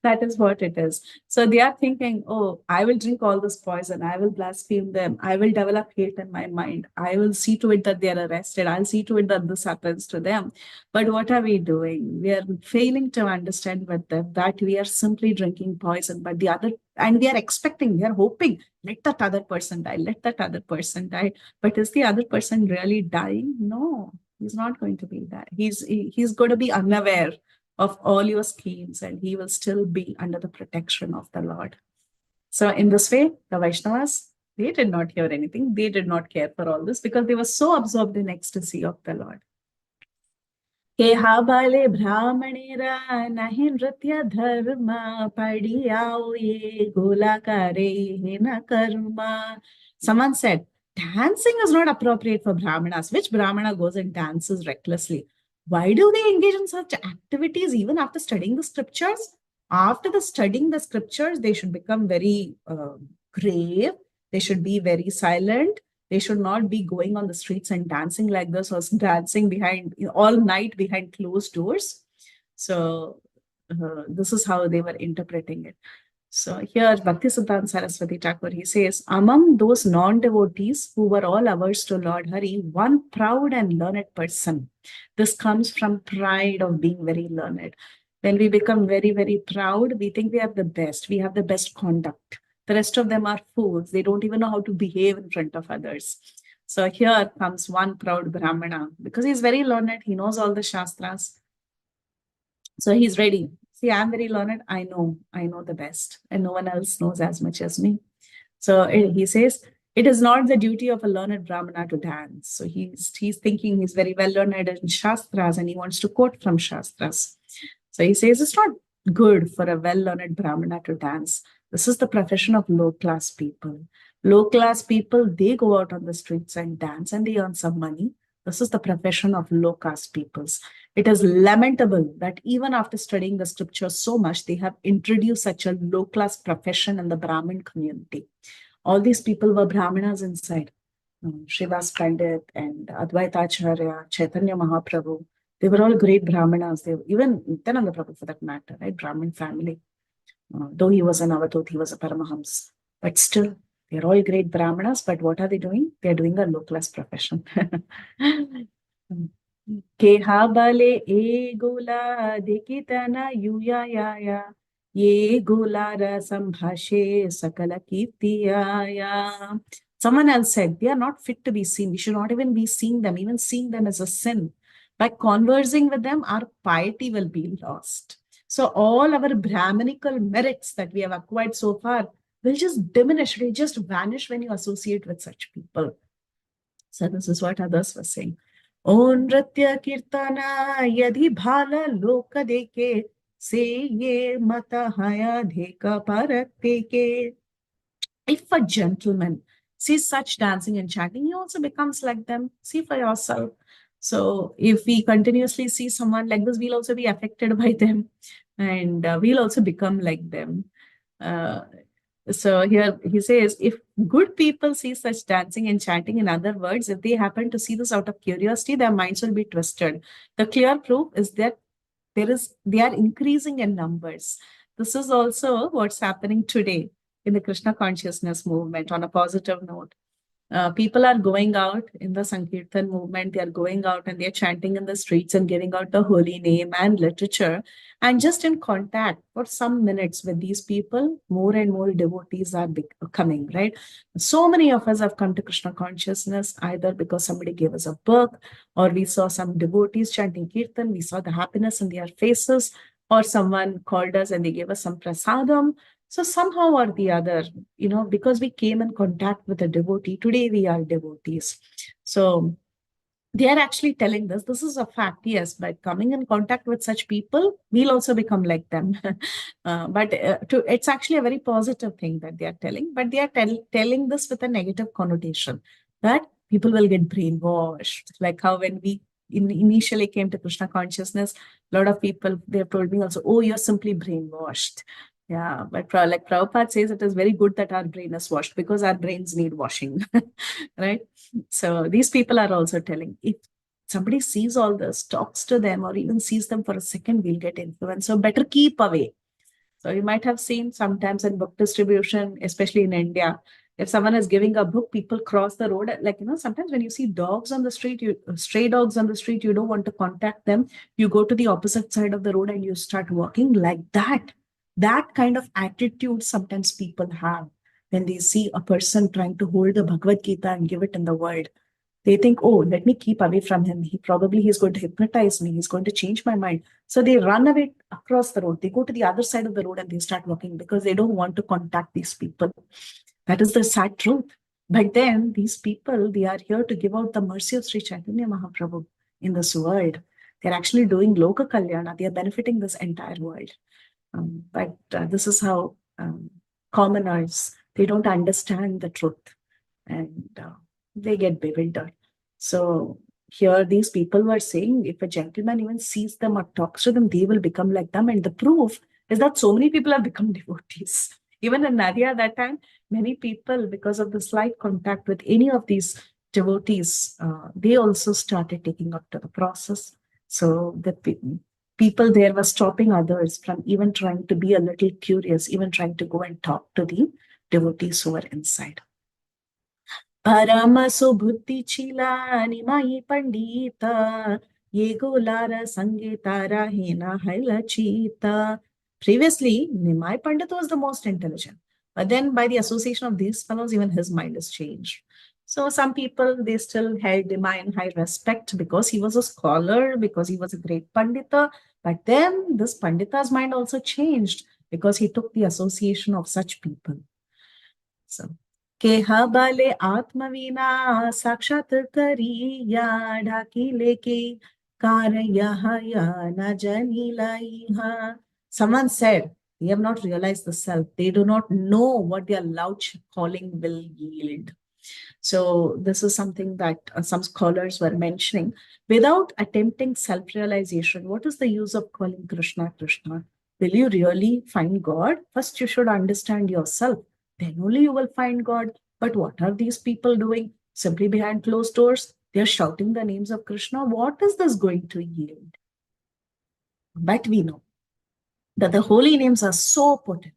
That is what it is. So they are thinking, oh, I will drink all this poison. I will blaspheme them. I will develop hate in my mind. I will see to it that they are arrested. I'll see to it that this happens to them. But what are we doing? We are failing to understand with them that we are simply drinking poison. But the other, and we are expecting, we are hoping, let that other person die. Let that other person die. But is the other person really dying? No, he's not going to be that. He's going to be unaware of all your schemes and he will still be under the protection of the Lord. So in this way, the Vaiṣṇavas, they did not hear anything. They did not care for all this because they were so absorbed in ecstasy of the Lord. Ke habale brāhmaṇera nahi nritya dharma padiyao ye golakare hena karma. Someone said, dancing is not appropriate for brāhmanas. Which brāhmana goes and dances recklessly? Why do they engage in such activities even after studying the scriptures? After studying the scriptures, they should become very grave. They should be very silent. They should not be going on the streets and dancing like this or dancing behind all night behind closed doors. So this is how they were interpreting it. So here, Bhaktisiddhanta Saraswati Thakur, he says, among those non-devotees who were all averse to Lord Hari, one proud and learned person. This comes from pride of being very learned. When we become very, very proud, we think we have the best. We have the best conduct. The rest of them are fools. They don't even know how to behave in front of others. So here comes one proud Brahmana, because he's very learned. He knows all the Shastras. So he's ready. See, I'm very learned. I know the best, and no one else knows as much as me. So he says, it is not the duty of a learned Brahmana to dance. So he's thinking he's very well learned in Shastras and he wants to quote from Shastras. So he says, it's not good for a well-learned Brahmana to dance. This is the profession of low-class people. Low-class people, they go out on the streets and dance and they earn some money. This is the profession of low-caste peoples. It is lamentable that even after studying the scriptures so much, they have introduced such a low-class profession in the Brahmin community. All these people were Brahmanas inside. Srivas Pandit and Advaita Acharya, Caitanya Mahaprabhu. They were all great Brahmanas. They were, even Nityananda Prabhu for that matter, right? Brahmin family. Though he was an Avatut, he was a Paramahams. But still, they're all great Brahmanas. But what are they doing? They're doing a low-class profession. Keha bale e gola dekitana yuya ya ye gola rasambhashe sakala kirtiyaya. Someone else said, they are not fit to be seen. We should not even be seeing them. Even seeing them is a sin. By conversing with them, our piety will be lost. So all our Brahminical merits that we have acquired so far will just diminish. They just vanish when you associate with such people. So this is what others were saying. O nritya kirtana yadhi bhala loka deke se ye mata haya dheka parateke. If a gentleman sees such dancing and chanting, he also becomes like them. See for yourself. So if we continuously see someone like this, we'll also be affected by them, and we'll also become like them. So here he says, if good people see such dancing and chanting, in other words, if they happen to see this out of curiosity, their minds will be twisted. The clear proof is that they are increasing in numbers. This is also what's happening today in the Krishna consciousness movement. On a positive note, people are going out in the Sankirtan movement. They are going out and they're chanting in the streets and giving out the holy name and literature. And just in contact for some minutes with these people, more and more devotees are coming, right? So many of us have come to Krishna consciousness either because somebody gave us a book, or we saw some devotees chanting Kirtan, we saw the happiness in their faces, or someone called us and they gave us some prasadam. So somehow or the other, because we came in contact with a devotee, today we are devotees. So they are actually telling this. This is a fact, yes. By coming in contact with such people, we'll also become like them. But it's actually a very positive thing that they are telling. But they are telling this with a negative connotation, that people will get brainwashed. Like how when we initially came to Krishna consciousness, a lot of people, they have told me also, oh, you're simply brainwashed. Yeah, but like Prabhupada says, it is very good that our brain is washed, because our brains need washing, right? So these people are also telling, if somebody sees all this, talks to them, or even sees them for a second, we'll get influenced. So better keep away. So you might have seen sometimes in book distribution, especially in India, if someone is giving a book, people cross the road. Like, sometimes when you see dogs on the street, stray dogs on the street, you don't want to contact them. You go to the opposite side of the road and you start walking like that. That kind of attitude sometimes people have when they see a person trying to hold the Bhagavad Gita and give it in the world. They think, oh, let me keep away from him. He's going to hypnotize me. He's going to change my mind. So they run away across the road. They go to the other side of the road and they start walking because they don't want to contact these people. That is the sad truth. But then these people, they are here to give out the mercy of Sri Caitanya Mahaprabhu in this world. They're actually doing Loka Kalyana. They are benefiting this entire world. But this is how commoners, they don't understand the truth, and they get bewildered. So here these people were saying, if a gentleman even sees them or talks to them, they will become like them. And the proof is that so many people have become devotees. Even in Nadia that time, many people, because of the slight contact with any of these devotees, they also started taking up to the process. So the people there were stopping others from even trying to be a little curious, even trying to go and talk to the devotees who were inside. Paramasu buddhi chila nimai pandita yego lara sangetara hena haila chita. Previously, Nimai Pandit was the most intelligent, but then by the association of these fellows, even his mind has changed. So some people, they still held Nimai in high respect because he was a scholar, because he was a great Pandita. But then this Pandita's mind also changed because he took the association of such people. So, केहा बाले आत्मवीना साक्षात करी या ढाकी लेके कारया na janilaiha. Someone said, they have not realized the self. They do not know what their loud calling will yield. So this is something that some scholars were mentioning. Without attempting self-realization, what is the use of calling Krishna, Krishna? Will you really find God? First, you should understand yourself. Then only you will find God. But what are these people doing? Simply behind closed doors, they're shouting the names of Krishna. What is this going to yield? But we know that the holy names are so potent,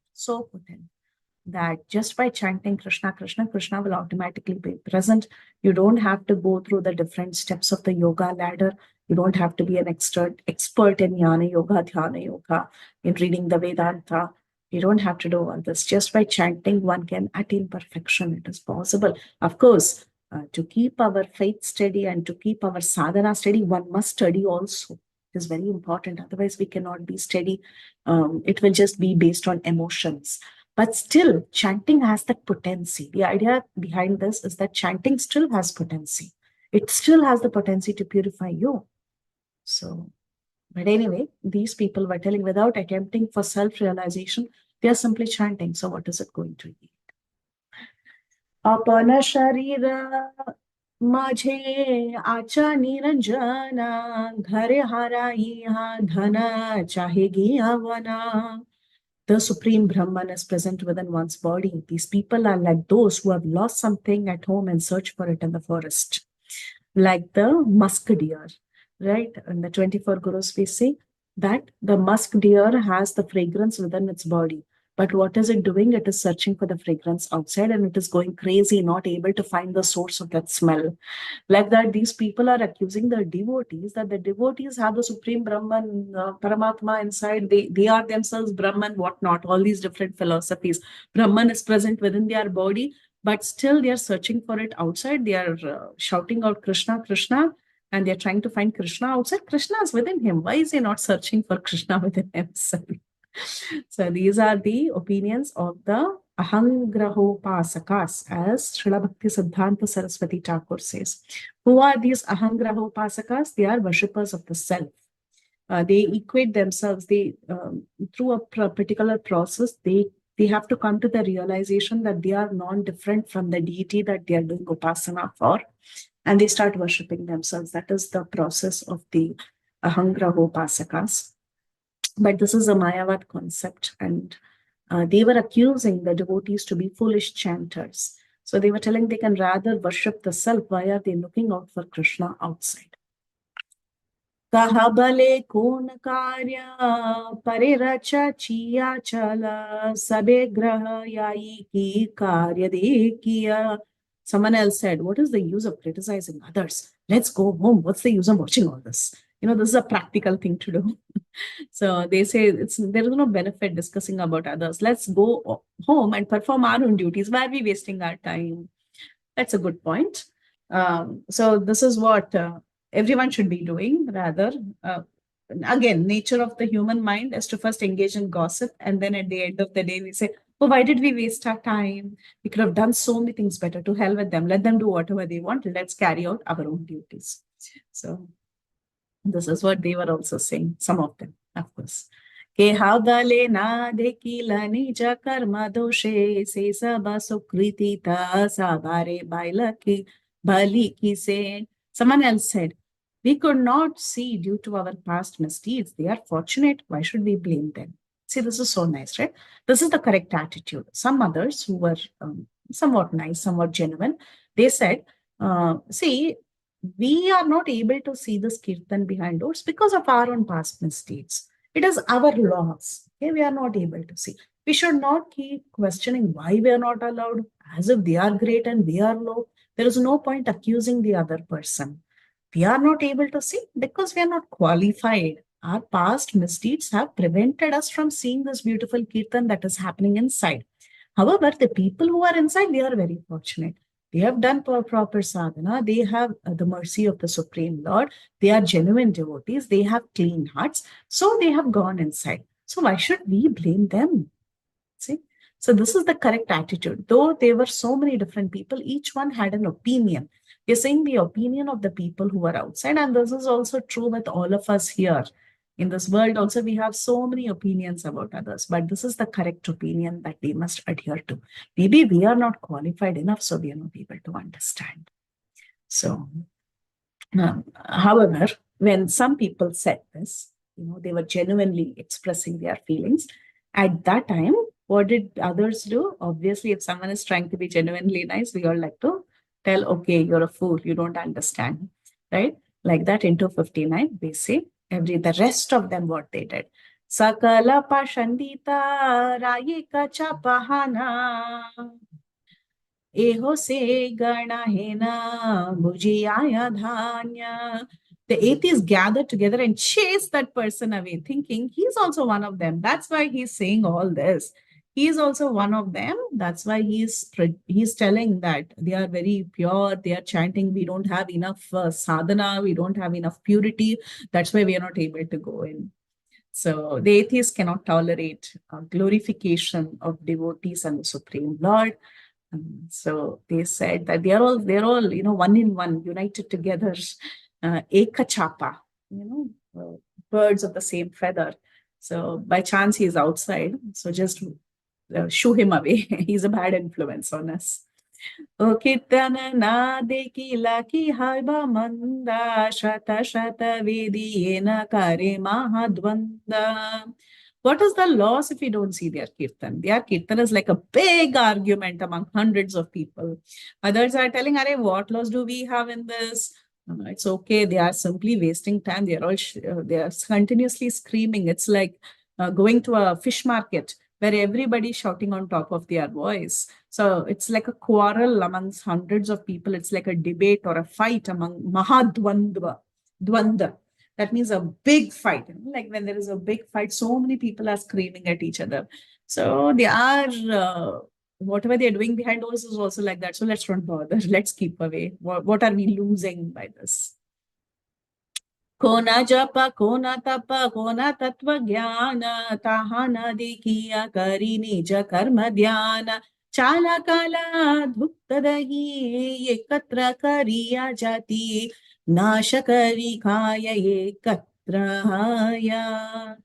that just by chanting Krishna, Krishna, Krishna will automatically be present. You don't have to go through the different steps of the yoga ladder. You don't have to be an expert in Jnana Yoga, Dhyana Yoga, in reading the Vedanta. You don't have to do all this. Just by chanting, one can attain perfection. It is possible. Of course, to keep our faith steady and to keep our sadhana steady, one must study also. It is very important. Otherwise, we cannot be steady. It will just be based on emotions. But still, chanting has that potency. The idea behind this is that chanting still has potency. It still has the potency to purify you. So But anyway, these people were telling without attempting for self-realization, they are simply chanting. So what is it going to be? Apana sharira माझे आचा निरंजना घरे हाराई हा धना चाहेगी avana. The Supreme Brahman is present within one's body. These people are like those who have lost something at home and search for it in the forest. Like the musk deer, right? In the 24 Gurus, we say that the musk deer has the fragrance within its body. But what is it doing? It is searching for the fragrance outside and it is going crazy, not able to find the source of that smell. Like that, these people are accusing the devotees that the devotees have the Supreme Brahman, Paramatma inside. They are themselves Brahman, whatnot, all these different philosophies. Brahman is present within their body, but still they are searching for it outside. They are shouting out Krishna, Krishna, and they are trying to find Krishna outside. Krishna is within him. Why is he not searching for Krishna within himself? So these are the opinions of the Ahangrahopasakas, as Srila Bhakti Siddhanta Saraswati Thakur says. Who are these Ahangrahopasakas? They are worshippers of the self. They equate themselves. Through a particular process, they have to come to the realization that they are non-different from the deity that they are doing upasana for, and they start worshipping themselves. That is the process of the Ahangrahopasakas. But this is a Mayavad concept, and they were accusing the devotees to be foolish chanters. So they were telling they can rather worship the self. Why are they looking out for Krishna outside? Kahabale kon karya pariracha chiya chala sabe graha yai ki karya dekiya. Someone else said, what is the use of criticizing others? Let's go home. What's the use of watching all this? This is a practical thing to do. So they say there is no benefit discussing about others. Let's go home and perform our own duties. Why are we wasting our time? That's a good point. So this is what everyone should be doing. Rather, again, nature of the human mind is to first engage in gossip, and then at the end of the day, we say, "Oh, why did we waste our time? We could have done so many things better. To hell with them. Let them do whatever they want. Let's carry out our own duties." So this is what they were also saying, some of them, of course. Ke havdale na dekila nija karma doshe se saba sukriti ta sabare bailaki bali ki se. Someone else said, we could not see due to our past misdeeds. They are fortunate. Why should we blame them? See, this is so nice, right? This is the correct attitude. Some others who were somewhat nice, somewhat genuine, they said, see, we are not able to see this kirtan behind doors because of our own past misdeeds. It is our loss. Okay? We are not able to see. We should not keep questioning why we are not allowed, as if they are great and we are low. There is no point accusing the other person. We are not able to see because we are not qualified. Our past misdeeds have prevented us from seeing this beautiful kirtan that is happening inside. However, the people who are inside, they are very fortunate. They have done proper sadhana. They have the mercy of the Supreme Lord. They are genuine devotees. They have clean hearts. So they have gone inside. So why should we blame them? See? So this is the correct attitude. Though there were so many different people, each one had an opinion. We're saying the opinion of the people who are outside. And this is also true with all of us here. In this world also, we have so many opinions about others, but this is the correct opinion that we must adhere to. Maybe we are not qualified enough, so we are not able to understand. So, however, when some people said this, they were genuinely expressing their feelings. At that time, what did others do? Obviously, if someone is trying to be genuinely nice, we all like to tell, okay, you're a fool, you don't understand, right? Like that into 59, they say, the rest of them, what they did. Sakala pashandita rayika chapahana eho se gana hena bhujiyaya dhanya. The atheists gathered together and chased that person away, thinking he's also one of them. That's why he's saying all this. He is also one of them. That's why he's telling that they are very pure. They are chanting. We don't have enough sadhana. We don't have enough purity. That's why we are not able to go in. So the atheists cannot tolerate glorification of devotees and the Supreme Lord. So they said that they're all one in one, united together. Eka chapa, birds of the same feather. So by chance he is outside. So just shoo him away. He's a bad influence on us. O kirtana na dekila ki haiba manda shata shata vediyena kare mahadvanda. What is the loss if we don't see their kirtan? Their kirtan is like a big argument among hundreds of people. Others are telling, "Arey, what loss do we have in this?" It's okay. They are simply wasting time. They are all they are continuously screaming. It's like going to a fish market where everybody is shouting on top of their voice. So it's like a quarrel amongst hundreds of people. It's like a debate or a fight among mahadvandva. Dvanda. That means a big fight. Like when there is a big fight, so many people are screaming at each other. So they are, whatever they're doing behind doors is also like that. So let's not bother. Let's keep away. What are we losing by this? Kona japa, kona tapa, kona tattva jnana, tahana dekhiya kari nija karma dhyana, chala kala dhukta dahi, ekatra kariya jati, nasha kari khaya ekatra haya.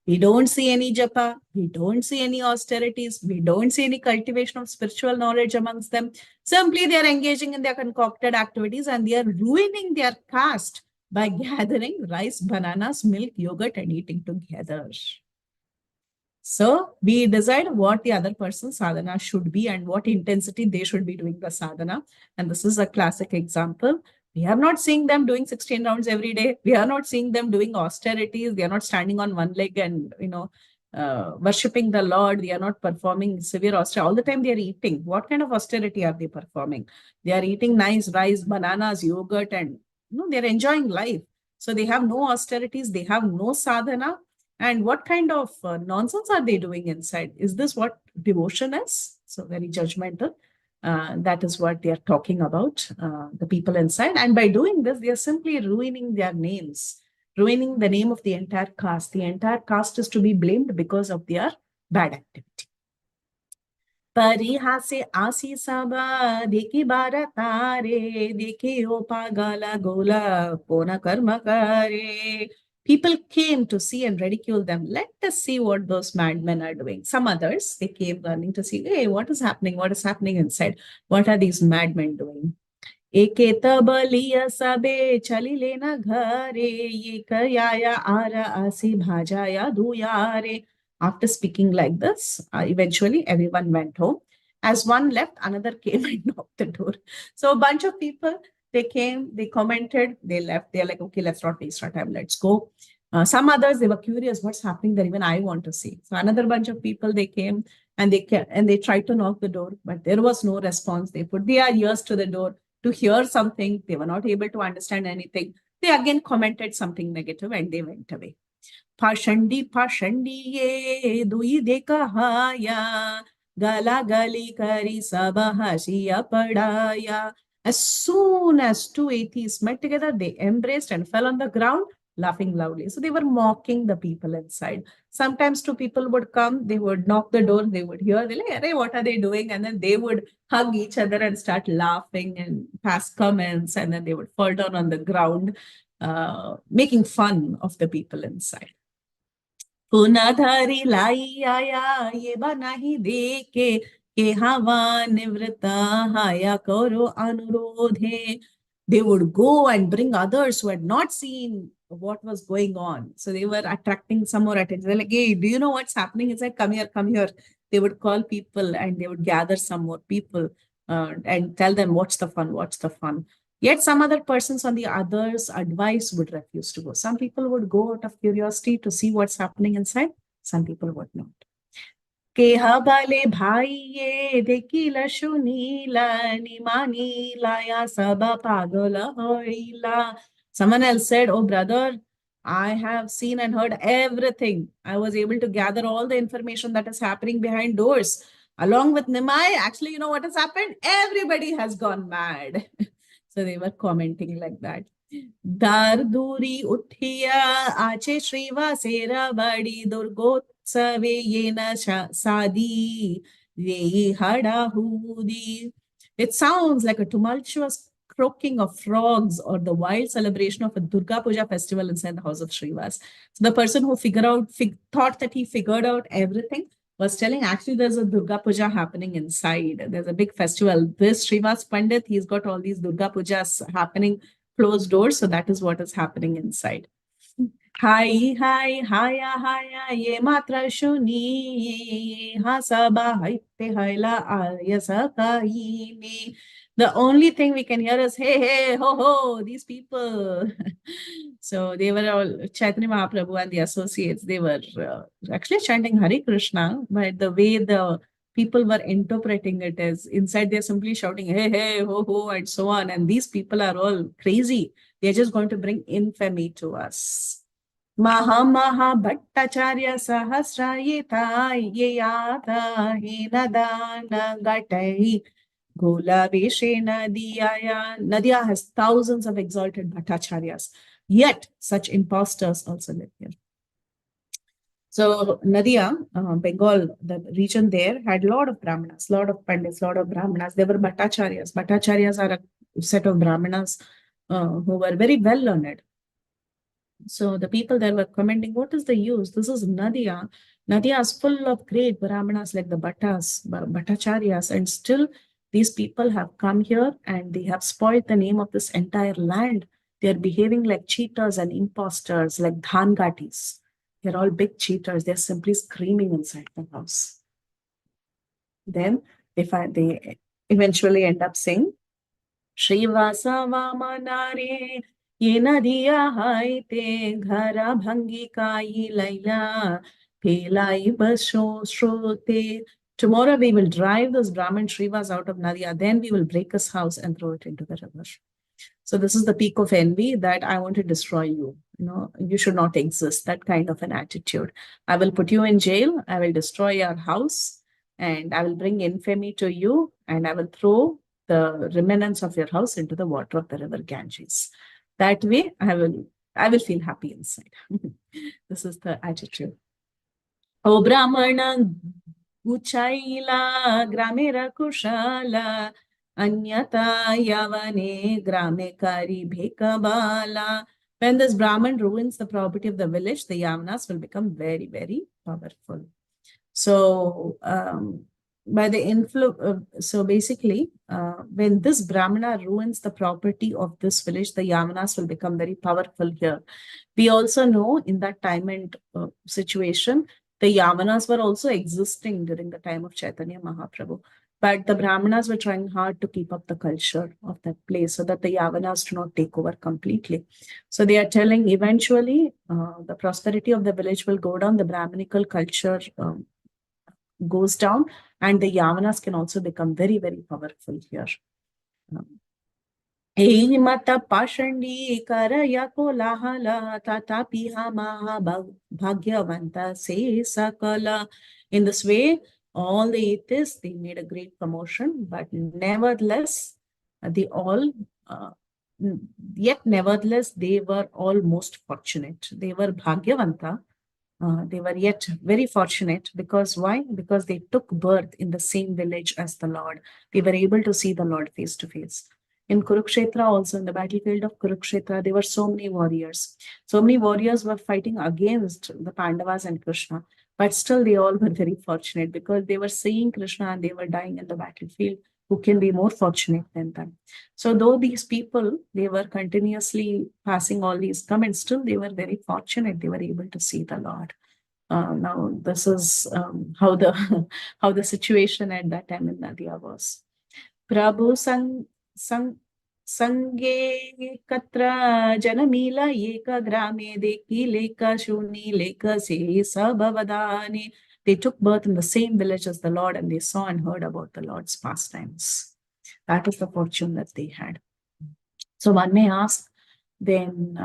We don't see any japa, we don't see any austerities, we don't see any cultivation of spiritual knowledge amongst them. Simply they are engaging in their concocted activities and they are ruining their caste by gathering rice, bananas, milk, yogurt, and eating together. So we decide what the other person's sadhana should be and what intensity they should be doing the sadhana. And this is a classic example. We are not seeing them doing 16 rounds every day. We are not seeing them doing austerities. They are not standing on one leg and, worshipping the Lord. They are not performing severe austerity. All the time they are eating. What kind of austerity are they performing? They are eating nice rice, bananas, yogurt, and they're enjoying life. So they have no austerities. They have no sadhana. And what kind of nonsense are they doing inside? Is this what devotion is? So very judgmental. That is what they are talking about, the people inside. And by doing this, they are simply ruining their names, ruining the name of the entire caste. The entire caste is to be blamed because of their bad activity. Parihase asi saba deki baratare deki opagala gola pona karma kare. People came to see and ridicule them. Let us see what those madmen are doing. Some others, they came learning to see, hey, what is happening? What is happening inside? What are these madmen doing? Eke tabaliya sabe chali lena ghare ye kayaya ara asi bhajaya duyare. After speaking like this, eventually everyone went home. As one left, another came and knocked the door. So a bunch of people, they came, they commented, they left. They're like, okay, let's not waste our time. Let's go. Some others, they were curious, what's happening there? Even I want to see. So another bunch of people, they came and they tried to knock the door, but there was no response. They put their ears to the door to hear something. They were not able to understand anything. They again commented something negative and they went away. Pashandi ye dui dekahaya gala gali kari sabahashiya padaya. As soon as two atheists met together, they embraced and fell on the ground, laughing loudly. So they were mocking the people inside. Sometimes two people would come, they would knock the door, they would hear, they're like, hey, what are they doing? And then they would hug each other and start laughing and pass comments, and then they would fall down on the ground, making fun of the people inside. Punadhari lai aya ye banahi deke ke hava nivrita haya koro anurodhe. They would go and bring others who had not seen what was going on. So they were attracting some more attention. They're like, hey, do you know what's happening? It's like, come here, come here. They would call people and they would gather some more people and tell them, what's the fun, what's the fun. Yet some other persons on the other's advice would refuse to go. Some people would go out of curiosity to see what's happening inside. Some people would not. Keha bale bhaiye dekila shunila nimanila ya saba pagala hoila. Someone else said, oh brother, I have seen and heard everything. I was able to gather all the information that is happening behind doors. Along with Nimai, actually, you know what has happened? Everybody has gone mad. So they were commenting like that. Darduri uthiya ache shriva sera badi durgotsave yena sadi vehi hada hudi. It sounds like a tumultuous croaking of frogs or the wild celebration of a Durga Puja festival inside the house of Srivas. So the person who thought that he figured out everything was telling, actually, there's a Durga Puja happening inside. There's a big festival. This Srivas Pandit, he's got all these Durga Pujas happening closed doors. So that is what is happening inside. Hi, hi, hiya, hiya, ye matra shuni, hasaba, haite, haila, ayasakaini. The only thing we can hear is, hey, hey, ho, ho, these people. So they were all, Chaitanya Mahaprabhu and the associates, they were actually chanting Hare Krishna, but the way the people were interpreting it as inside they're simply shouting, hey, hey, ho, ho, and so on. And these people are all crazy. They're just going to bring infamy to us. Maha Bhattacharya Sahasrayeta Yeyata Hinadana Gatai Gola Veshena Diyaya. Nadia has thousands of exalted Bhattacharyas, yet such imposters also live here. So Nadia, Bengal, the region there had a lot of brāhmaṇas, lot of pandits, lot of brāhmaṇas. They were Bhattacharyas. Bhattacharyas are a set of brāhmaṇas who were very well learned. So the people there were commenting, what is the use? This is Nadia. Nadia is full of great brāhmaṇas like the Bhattacharyas, and still these people have come here and they have spoiled the name of this entire land. They are behaving like cheaters and imposters, like dhangatis. They're all big cheaters. They're simply screaming inside the house. Then they eventually end up saying, Shrivasa Vamanare Ye Nadiya Haite Ghara Bhangi Kai Laila Pelai Basho Shrote. Tomorrow we will drive those Brahmin Shrivas out of Nadia. Then we will break his house and throw it into the river. So this is the peak of envy, that I want to destroy you. You know, you should not exist. That kind of an attitude. I will put you in jail. I will destroy your house, and I will bring infamy to you, and I will throw the remnants of your house into the water of the river Ganges. That way, I will feel happy inside. This is the attitude. O Brahmana Guchaila Gramera Kushala Anyata Yavane Grame Kari Bhekabala. When this Brahman ruins the property of the village, the Yavanas will become very, very powerful. So, by the so basically, when this Brahmana ruins the property of this village, the Yavanas will become very powerful here. We also know in that time and situation, the Yavanas were also existing during the time of Caitanya Mahaprabhu. But the Brahmanas were trying hard to keep up the culture of that place so that the Yavanas do not take over completely. So they are telling eventually the prosperity of the village will go down, the Brahmanical culture goes down, and the Yavanas can also become very, very powerful here. Mata Pashandi Karaya Kolahala Tatapiha Maha Bhagyavanta Se Sakala. In this way, all the atheists, they made a great commotion, but nevertheless, they all, nevertheless, they were all most fortunate. They were Bhagyavanta. They were yet very fortunate because why? Because they took birth in the same village as the Lord. They were able to see the Lord face to face. In Kurukshetra also, in the battlefield of Kurukshetra, there were so many warriors. So many warriors were fighting against the Pandavas and Krishna. But still, they all were very fortunate because they were seeing Krishna and they were dying in the battlefield. Who can be more fortunate than them? So though these people, they were continuously passing all these comments, still they were very fortunate. They were able to see the Lord. Now, this is how the situation at that time in Nadia was. Prabhu Sange Katra Janamila Yeka Grame Deki Leka Shuni Leka Se Sabavadani. They took birth in the same village as the Lord, and they saw and heard about the Lord's pastimes. That is the fortune that they had. So one may ask, then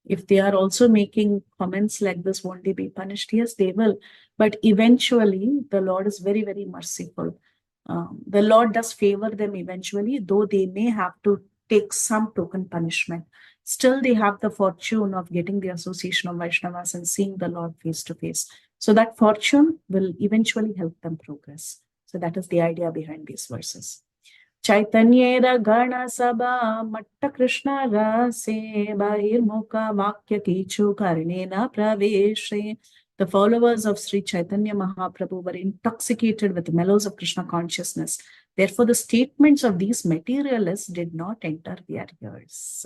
if they are also making comments like this, won't they be punished? Yes, they will. But eventually, the Lord is very, very merciful. The Lord does favor them eventually, though they may have to take some token punishment. Still, they have the fortune of getting the association of Vaiṣṇavas and seeing the Lord face to face. So that fortune will eventually help them progress. So that is the idea behind these verses. Chaitanyera Gana Sabha Matta Krishna Rase Bahirmukha Vakya Kichu Karnena Praveshe. The followers of Sri Chaitanya Mahaprabhu were intoxicated with the mellows of Krishna consciousness. Therefore, the statements of these materialists did not enter their ears.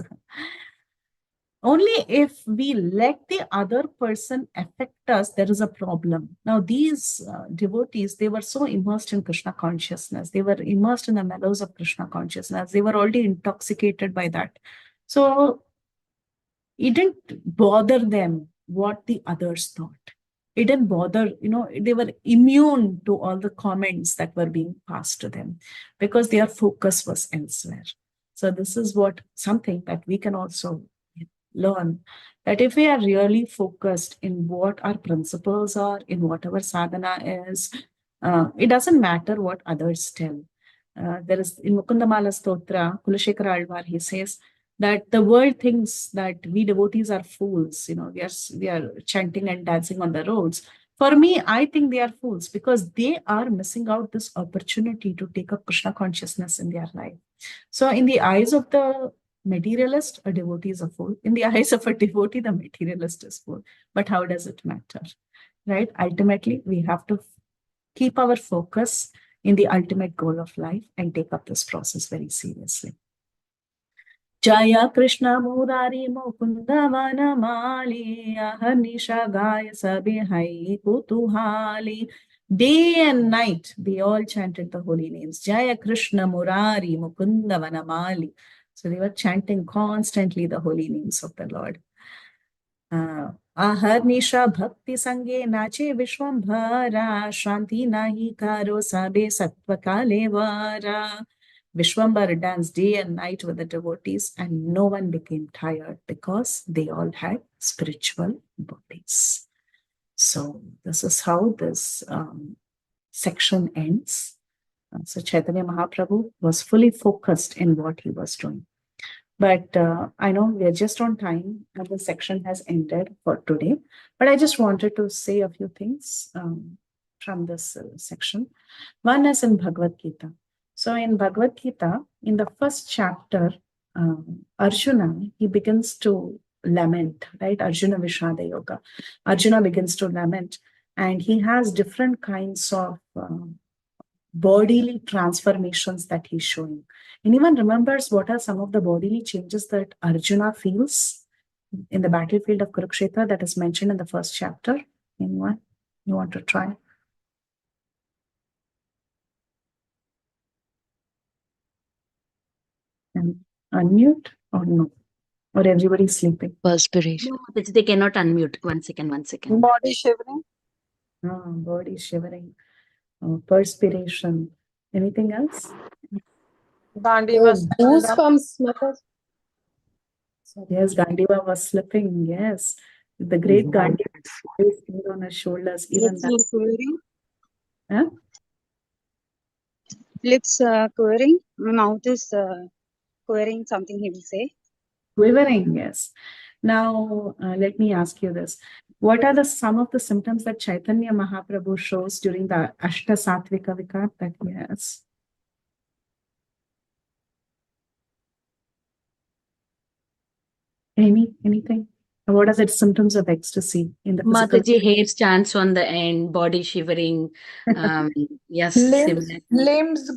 Only if we let the other person affect us, there is a problem. Now, these devotees, they were so immersed in Krishna consciousness. They were immersed in the mellows of Krishna consciousness. They were already intoxicated by that. So it didn't bother them what the others thought. It didn't bother, they were immune to all the comments that were being passed to them because their focus was elsewhere. So this is something that we can also learn, that if we are really focused in what our principles are, in whatever sadhana is, it doesn't matter what others tell. There is in Mukundamala Stotra, Kulashekara Alvar, he says that the world thinks that we devotees are fools. We are chanting and dancing on the roads. For me, I think they are fools because they are missing out this opportunity to take up Krishna consciousness in their life. So in the eyes of the materialist, a devotee is a fool. In the eyes of a devotee, the materialist is fool. But how does it matter? Right? Ultimately, we have to keep our focus in the ultimate goal of life and take up this process very seriously. Jaya Krishna Murari Mukunda Vanamali Ahanisha Gaya Sabi Hai Kutuhali. Day and night, they all chanted the holy names. Jaya Krishna Murari Mukunda Vanamali. So they were chanting constantly the holy names of the Lord. Aharnisha Bhakti Sange Nache Vishwambhara Shanti Nahi Karo Sabe Sattva Kalevara. Vishwambhara danced day and night with the devotees and no one became tired because they all had spiritual bodies. So this is how this section ends. So Chaitanya Mahaprabhu was fully focused in what he was doing. But I know we are just on time and the section has ended for today. But I just wanted to say a few things from this section. One is in Bhagavad Gita. So in Bhagavad Gita, in the first chapter, Arjuna, he begins to lament, right? Arjuna Vishada Yoga. Arjuna begins to lament and he has different kinds of bodily transformations that he's showing. Anyone remembers what are some of the bodily changes that Arjuna feels in the battlefield of Kurukshetra that is mentioned in the first chapter? Anyone? You want to try? And unmute or no? Or everybody's sleeping? Perspiration. No, they cannot unmute. One second. Body shivering. Body shivering. Perspiration. Anything else? Gandiva. Goosebumps, Mataji. Yes, Gandiva was slipping. Yes. The great Gandiva stayed on his shoulders. Even Lips that. are quivering. Huh? Lips quivering. My mouth is quivering, something he will say. Quivering, yes. Now, let me ask you this. What are some of the symptoms that Chaitanya Mahaprabhu shows during the Ashta Sattvika Vikar that he has? Anything? What are the symptoms of ecstasy in the physical? Mataji, hair stands on the end, body shivering. Yes, Limbs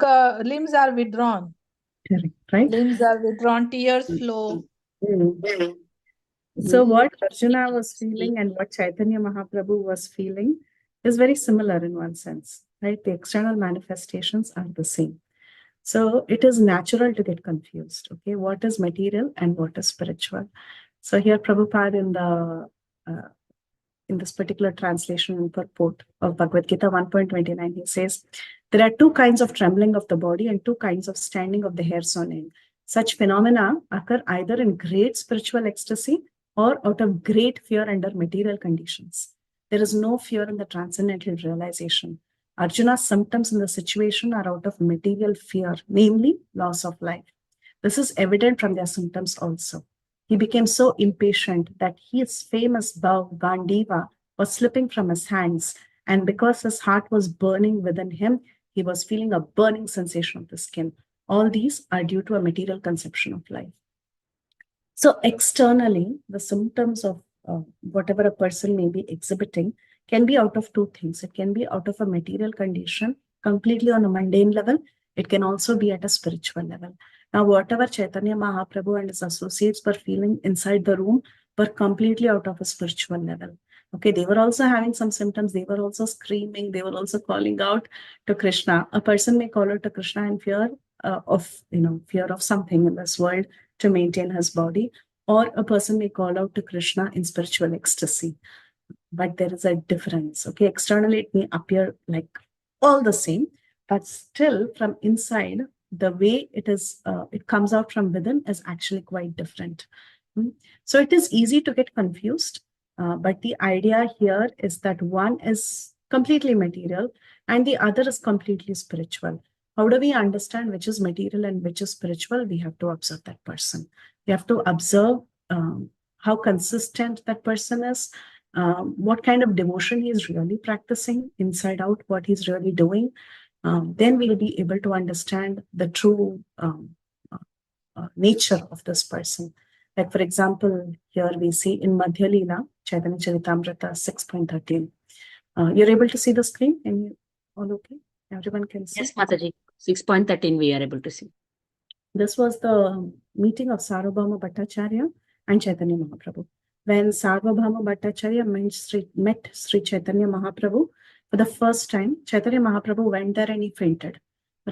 are withdrawn. Correct, right? Limbs are withdrawn, tears flow. So what Arjuna was feeling and what Chaitanya Mahaprabhu was feeling is very similar in one sense, right? The external manifestations are the same. So it is natural to get confused, okay? What is material and what is spiritual? So here Prabhupada in this particular translation and purport of Bhagavad Gita 1.29, he says, there are two kinds of trembling of the body and two kinds of standing of the hairs on end. Such phenomena occur either in great spiritual ecstasy or out of great fear under material conditions. There is no fear in the transcendental realization. Arjuna's symptoms in the situation are out of material fear, namely loss of life. This is evident from their symptoms also. He became so impatient that his famous bow, Gandiva, was slipping from his hands, and because his heart was burning within him, he was feeling a burning sensation of the skin. All these are due to a material conception of life. So externally, the symptoms of whatever a person may be exhibiting can be out of two things. It can be out of a material condition, completely on a mundane level. It can also be at a spiritual level. Now, whatever Caitanya Mahaprabhu and his associates were feeling inside the room were completely out of a spiritual level. Okay, they were also having some symptoms. They were also screaming. They were also calling out to Krishna. A person may call out to Krishna in fear of something in this world to maintain his body, or a person may call out to Krishna in spiritual ecstasy. But there is a difference. Okay, externally it may appear like all the same, but still from inside, the way it comes out from within is actually quite different. So it is easy to get confused, but the idea here is that one is completely material and the other is completely spiritual. How do we understand which is material and which is spiritual? We have to observe that person. We have to observe how consistent that person is, what kind of devotion he is really practicing inside out, what he's really doing. Then we'll be able to understand the true nature of this person. Like, for example, here we see in Madhya Leela, Chaitanya Charitamrita 6.13. You're able to see the screen? And you all okay? Everyone can see? Yes, Mataji. 6.13 we are able to see. This was the meeting of Sarvabhauma Bhattacharya and Chaitanya Mahaprabhu. When Sarvabhauma Bhattacharya met Sri Chaitanya Mahaprabhu for the first time, Chaitanya Mahaprabhu went there and he fainted,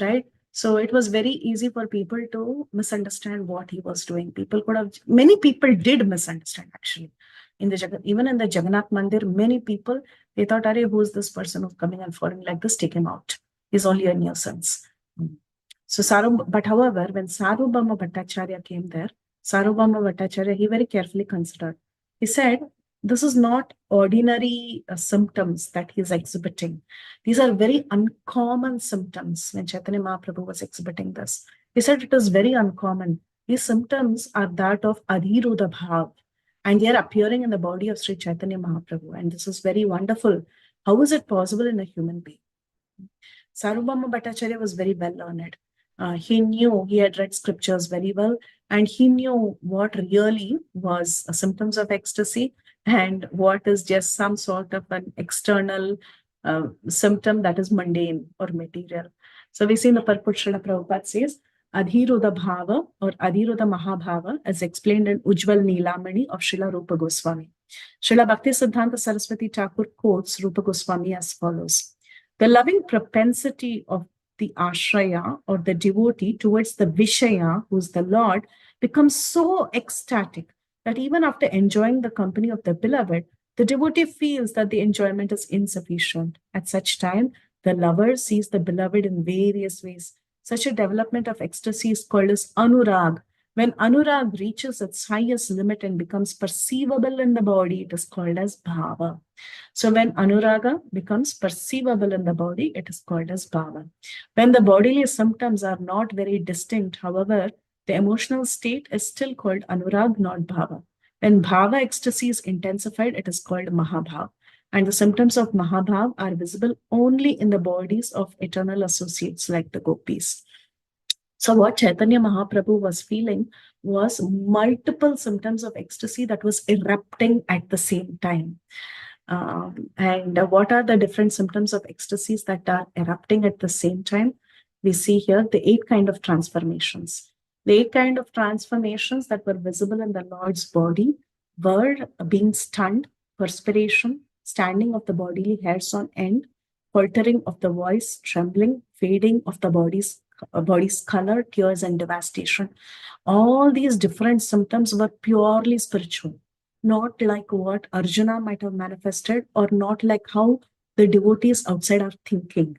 right? So it was very easy for people to misunderstand what he was doing. Many people did misunderstand actually. Even in the Jagannath Mandir, many people, they thought, who is this person who's coming and falling like this? Take him out. He's only a nuisance. But however, when Sarvabhauma Bhattacharya came there, Sarvabhauma Bhattacharya, he very carefully considered. He said, this is not ordinary symptoms that he is exhibiting. These are very uncommon symptoms when Chaitanya Mahaprabhu was exhibiting this. He said it is very uncommon. These symptoms are that of Adhiruddha Bhav, and they are appearing in the body of Sri Chaitanya Mahaprabhu. And this is very wonderful. How is it possible in a human being? Sarvabhauma Bhattacharya was very well learned. He knew, he had read scriptures very well, and he knew what really was symptoms of ecstasy and what is just some sort of an external symptom that is mundane or material. So we see in the purport, Srila Prabhupada says, Adhiruddha Bhava or Adhiruddha Mahabhava as explained in Ujjwal Nilamani of Srila Rupa Goswami. Srila Bhakti Siddhanta Saraswati Thakur quotes Rupa Goswami as follows. The loving propensity of the ashraya or the devotee towards the Vishaya, who is the Lord, becomes so ecstatic that even after enjoying the company of the beloved, the devotee feels that the enjoyment is insufficient. At such time, the lover sees the beloved in various ways. Such a development of ecstasy is called as anurag. When anurag reaches its highest limit and becomes perceivable in the body, it is called as bhava. So when anuraga becomes perceivable in the body, it is called as bhava. When the bodily symptoms are not very distinct, however, the emotional state is still called anurag, not bhava. When bhava ecstasy is intensified, it is called mahabhav. And the symptoms of mahabhav are visible only in the bodies of eternal associates like the gopis. So what Chaitanya Mahaprabhu was feeling was multiple symptoms of ecstasy that was erupting at the same time. And what are the different symptoms of ecstasies that are erupting at the same time? We see here the 8 kind of transformations. The 8 kind of transformations that were visible in the Lord's body were being stunned, perspiration, standing of the bodily hairs on end, faltering of the voice, trembling, fading of the body's color, tears, and devastation. All these different symptoms were purely spiritual, not like what Arjuna might have manifested, or not like how the devotees outside are thinking.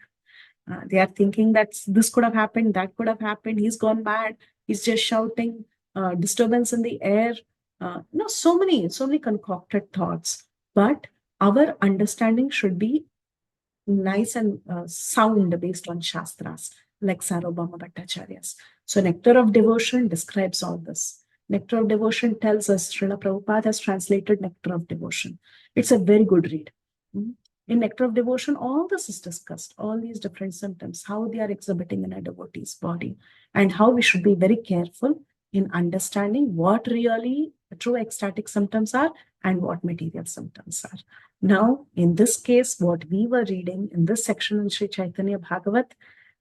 They are thinking that this could have happened, that could have happened, he's gone mad, he's just shouting, disturbance in the air. So many concocted thoughts. But our understanding should be nice and sound based on Shastras, like Sarvabhauma Bhattacharya's. So Nectar of Devotion describes all this. Nectar of Devotion tells us, Srila Prabhupada has translated Nectar of Devotion. It's a very good read. In Nectar of Devotion, all this is discussed, all these different symptoms, how they are exhibiting in a devotee's body, and how we should be very careful in understanding what really true ecstatic symptoms are and what material symptoms are. Now, in this case, what we were reading in this section in Sri Caitanya Bhagavat,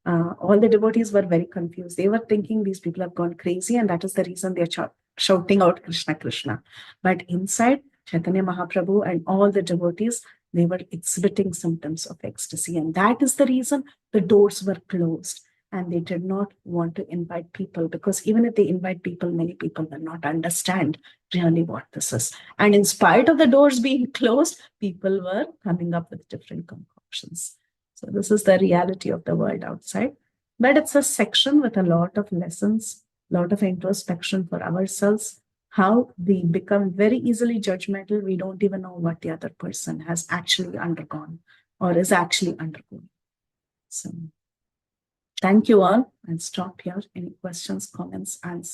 all the devotees were very confused. They were thinking these people have gone crazy, and that is the reason they are shouting out Krishna, Krishna. But inside, Chaitanya Mahaprabhu and all the devotees, they were exhibiting symptoms of ecstasy. And that is the reason the doors were closed. And they did not want to invite people, because even if they invite people, many people will not understand really what this is. And in spite of the doors being closed, people were coming up with different concoctions. So this is the reality of the world outside. But it's a section with a lot of lessons, a lot of introspection for ourselves, how we become very easily judgmental. We don't even know what the other person has actually undergone or is actually undergoing. So thank you all. I'll stop here. Any questions, comments, and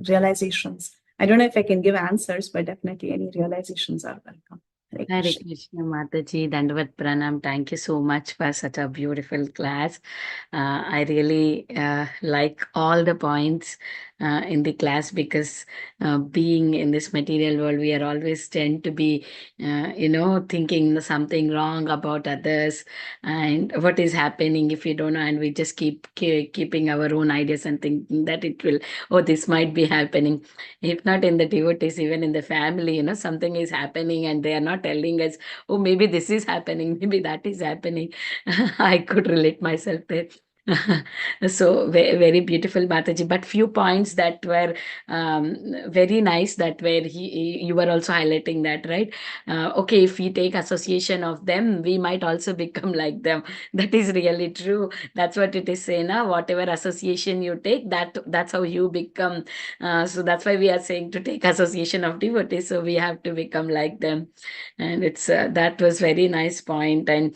realizations? I don't know if I can give answers, but definitely any realizations are welcome. Hare Krishna, Mataji, Dandavat Pranam. Thank you so much for such a beautiful class. I really like all the points in the class, because being in this material world, we are always tend to be, thinking something wrong about others and what is happening if you don't know, and we just keeping our own ideas and thinking that it will, this might be happening. If not in the devotees, even in the family, something is happening and they are not telling us, oh, maybe this is happening, maybe that is happening. I could relate myself there. So very beautiful, Mataji. But few points that were very nice, that where you were also highlighting that, right? Okay, if we take association of them, we might also become like them. That is really true. That's what it is saying. Whatever association you take, that's how you become. So that's why we are saying to take association of devotees. So we have to become like them. And it's that was very nice point. And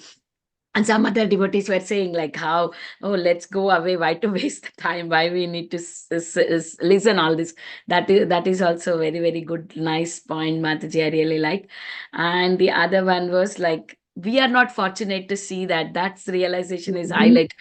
some other devotees were saying like how, let's go away. Why to waste the time? Why we need to listen all this? That is also very, very good, nice point, Mataji. I really like. And the other one was like, we are not fortunate to see that. That's realization is highlight.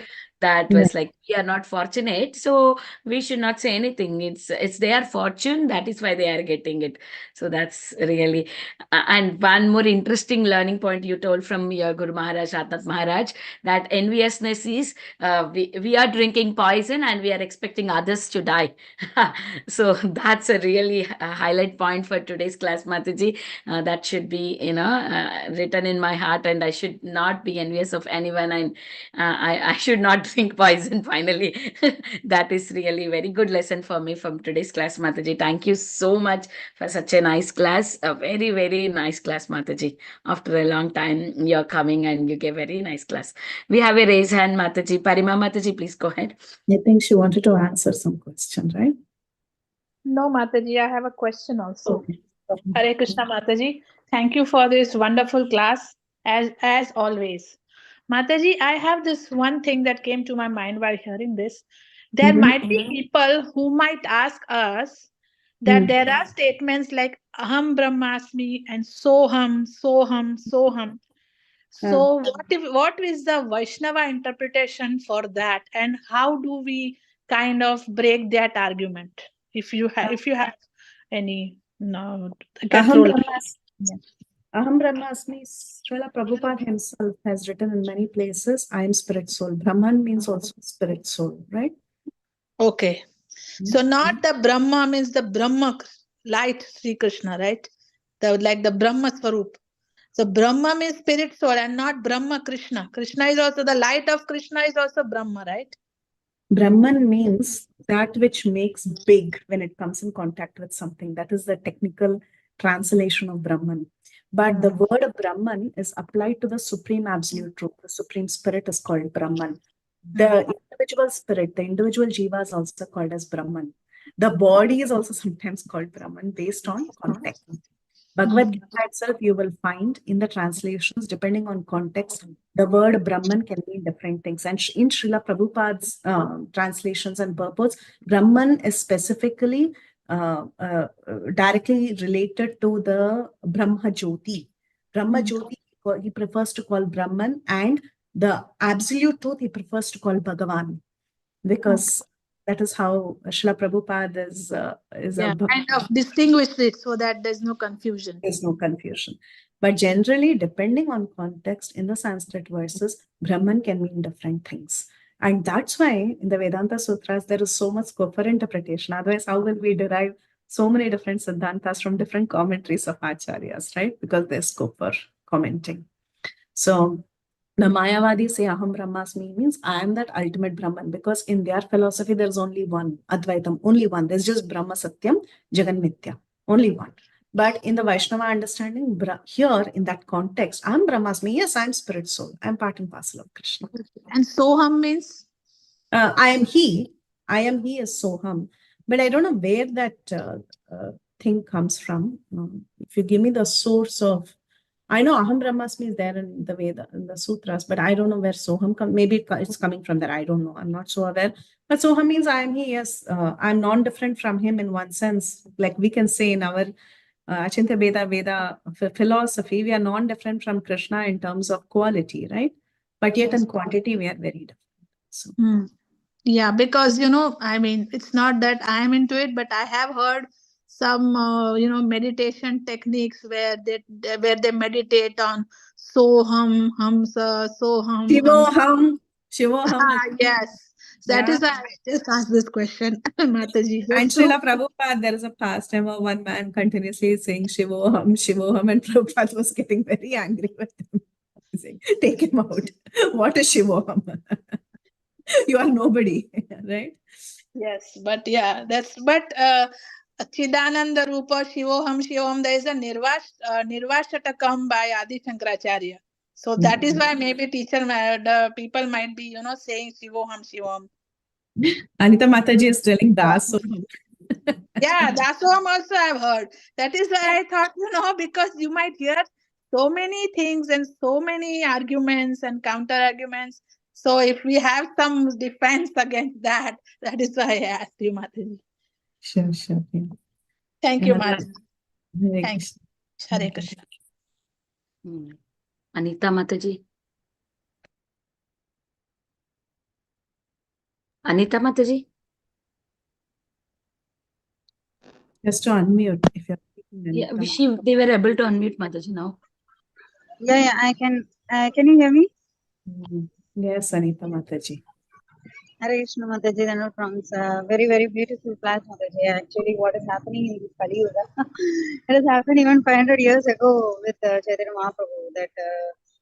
That was like, we are not fortunate, so we should not say anything. It's their fortune. That is why they are getting it. So that's really. And one more interesting learning point you told from your Guru Maharaj, Ratnat Maharaj, that enviousness is we are drinking poison and we are expecting others to die. So that's a really highlight point for today's class, Mataji. That should be written in my heart, and I should not be envious of anyone, and I should not drink poison finally. That is really very good lesson for me from today's class, Mataji. Thank you so much for such a nice class. A very, very nice class, Mataji. After a long time, you're coming and you gave very nice class. We have a raised hand, Mataji. Parima Mataji, please go ahead. I think she wanted to answer some question, right? No, Mataji, I have a question also. Okay. Hare Krishna, Mataji. Thank you for this wonderful class, as always. Mataji, I have this one thing that came to my mind while hearing this. There might be people who might ask us that there are statements like Aham Brahmasmi and Soham, Soham, Soham. So what is the Vaishnava interpretation for that, and how do we kind of break that argument? If you have any Aham Brahmasmi, Srila Prabhupada himself has written in many places, I am spirit soul. Brahman means also spirit soul, right? Okay. So not the Brahma means the Brahma light Sri Krishna, right? Like the Brahma Swarup. So Brahma means spirit soul and not Brahma Krishna. Krishna is also the light of Krishna is also Brahma, right? Brahman means that which makes big when it comes in contact with something. That is the technical translation of Brahman. But the word of Brahman is applied to the supreme absolute truth. The supreme spirit is called Brahman. The individual spirit, the individual jiva is also called as Brahman. The body is also sometimes called Brahman based on context. Bhagavad Gita itself, you will find in the translations, depending on context, the word Brahman can mean different things. And in Srila Prabhupada's translations and purports, Brahman is specifically directly related to the Brahma Jyoti. Brahma Jyoti he prefers to call Brahman, and the absolute truth he prefers to call Bhagavan, because that is how Srila Prabhupada is Yeah, kind of distinguish it so that there's no confusion. there's no confusion. But generally, depending on context in the Sanskrit verses, Brahman can mean different things. And that's why in the Vedanta Sutras, there is so much scope for interpretation. Otherwise, how will we derive so many different Siddhantas from different commentaries of Acharyas, right? Because there's scope for commenting. So the Mayavadis say Aham Brahmasmi means I am that ultimate Brahman, because in their philosophy, there's only one, Advaitam, only one. There's just Brahma Satyam, Jagan Mithya, only one. But in the Vaishnava understanding, here in that context, I'm Brahmasmi. Yes, I'm spirit soul. I'm part and parcel of Krishna. And Soham means? I am he. I am he is Soham. But I don't know where that thing comes from. If you give me the source of, I know Aham Brahmasmi is there in the Veda, in the sutras, but I don't know where Soham comes. Maybe it's coming from there. I don't know. I'm not so aware. But Soham means I am he. Yes, I'm non-different from him in one sense. Like we can say in our Achintya Veda philosophy, we are non-different from Krishna in terms of quality, right? But yet in quantity, we are very different. So. Yeah, because, I mean, it's not that I am into it, but I have heard some, meditation techniques where they meditate on Soham, Hamsa, Soham. Shivoham. Shivoham. Yes. So that is why I just asked this question, Mataji. And Srila Prabhupada, there is a pastime of one man continuously saying Shivoham, Shivoham, and Prabhupada was getting very angry with him. Saying, take him out. What is Shivoham? You are nobody, right? Yes, but yeah, Chidananda Rupa Shivoham Shivoham, there is a Nirvashatakam by Adi Shankaracharya. So that is why maybe the people might be, saying Shivoham Shivoham. Anita Mataji is telling Dasoham. Yeah, Dasoham also I've heard. That is why I thought, because you might hear so many things and so many arguments and counter arguments. So if we have some defense against that, that is why I asked you, Mataji. Sure. Yeah. Thank you, Mataji. Thanks. Hare Krishna. Anita Mataji. Anita Mataji. Just to unmute if you're speaking. Yeah, they were able to unmute Mataji now. Yeah, I can. Can you hear me? Yes, Anita Mataji. Hare Krishna Mataji, from very, very beautiful class, Mataji. Actually, what is happening in this Kali Yuga, it has happened even 500 years ago with Chaitanya Mahaprabhu, that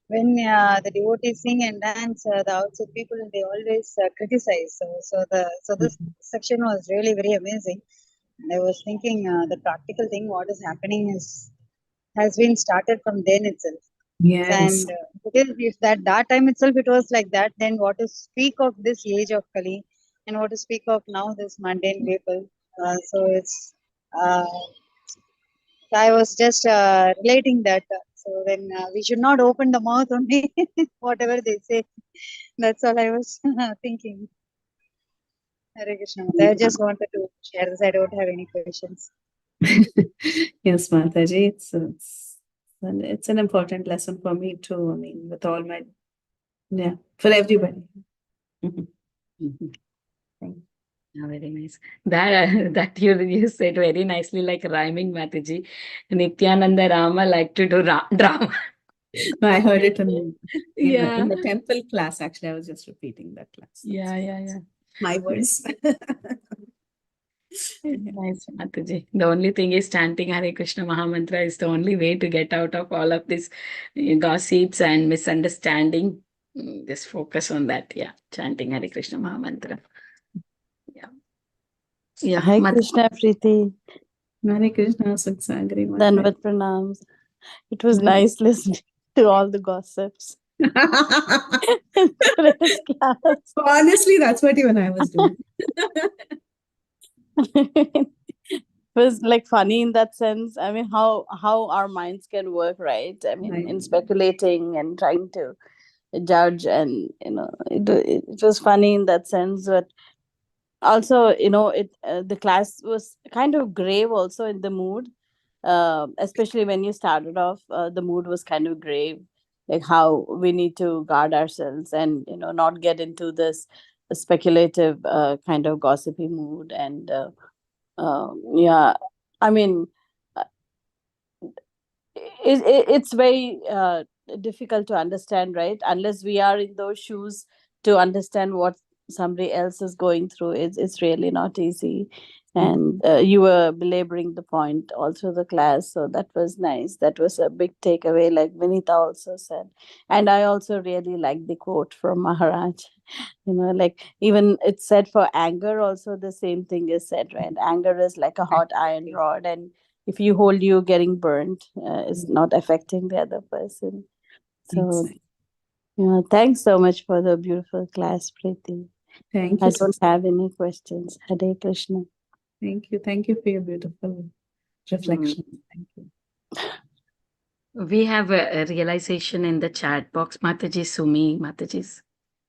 when the devotees sing and dance, the outside people, they always criticize. So this section was really very amazing. And I was thinking the practical thing, what is happening has been started from then itself. Yes. And if that time itself it was like that, then what to speak of this age of Kali, and what to speak of now this mundane people. So it's I was just relating that. So then we should not open the mouth only, whatever they say. That's all I was thinking. Hare Krishna. I just wanted to share this. I don't have any questions. Yes, Mataji, it's an important lesson for me too. I mean, with all my, for everybody. Yeah, very nice. That you said very nicely, like rhyming, Mataji. Nityananda Rama like to do drama. I heard it in the temple class. Actually, I was just repeating that class. Yeah. My words. Nice, Mataji. The only thing is chanting Hare Krishna Mahamantra is the only way to get out of all of this gossips and misunderstanding. Just focus on that. Yeah, chanting Hare Krishna Mahamantra. Yeah. Hi Krishna Preethi. Hare Krishna Sukhsagri. Dandavat pranams. It was nice listening to all the gossips. Honestly, that's what even I was doing. It was like funny in that sense. I mean, how our minds can work, right? I mean, in speculating and trying to judge, and it was funny in that sense. But also, the class was kind of grave also in the mood, especially when you started off. The mood was kind of grave. like how we need to guard ourselves and not get into this speculative kind of gossipy mood. And yeah, I mean, uh, it's very difficult to understand, right? Unless we are in those shoes to understand what somebody else is going through, it's really not easy. And you were belaboring the point all through the class, so that was nice. That was a big takeaway, like Vinita also said. And I also really like the quote from Maharaj. Like even it's said for anger also, the same thing is said, right? Anger is like a hot iron rod, and if you hold, you getting burnt, it's not affecting the other person. So yeah, thanks so much for the beautiful class, Preeti. Thank I you. don't have any questions. Hare Krishna. Thank you. Thank you for your beautiful reflection. Thank you. We have a realization in the chat box. Mataji, Sumi, Mataji's.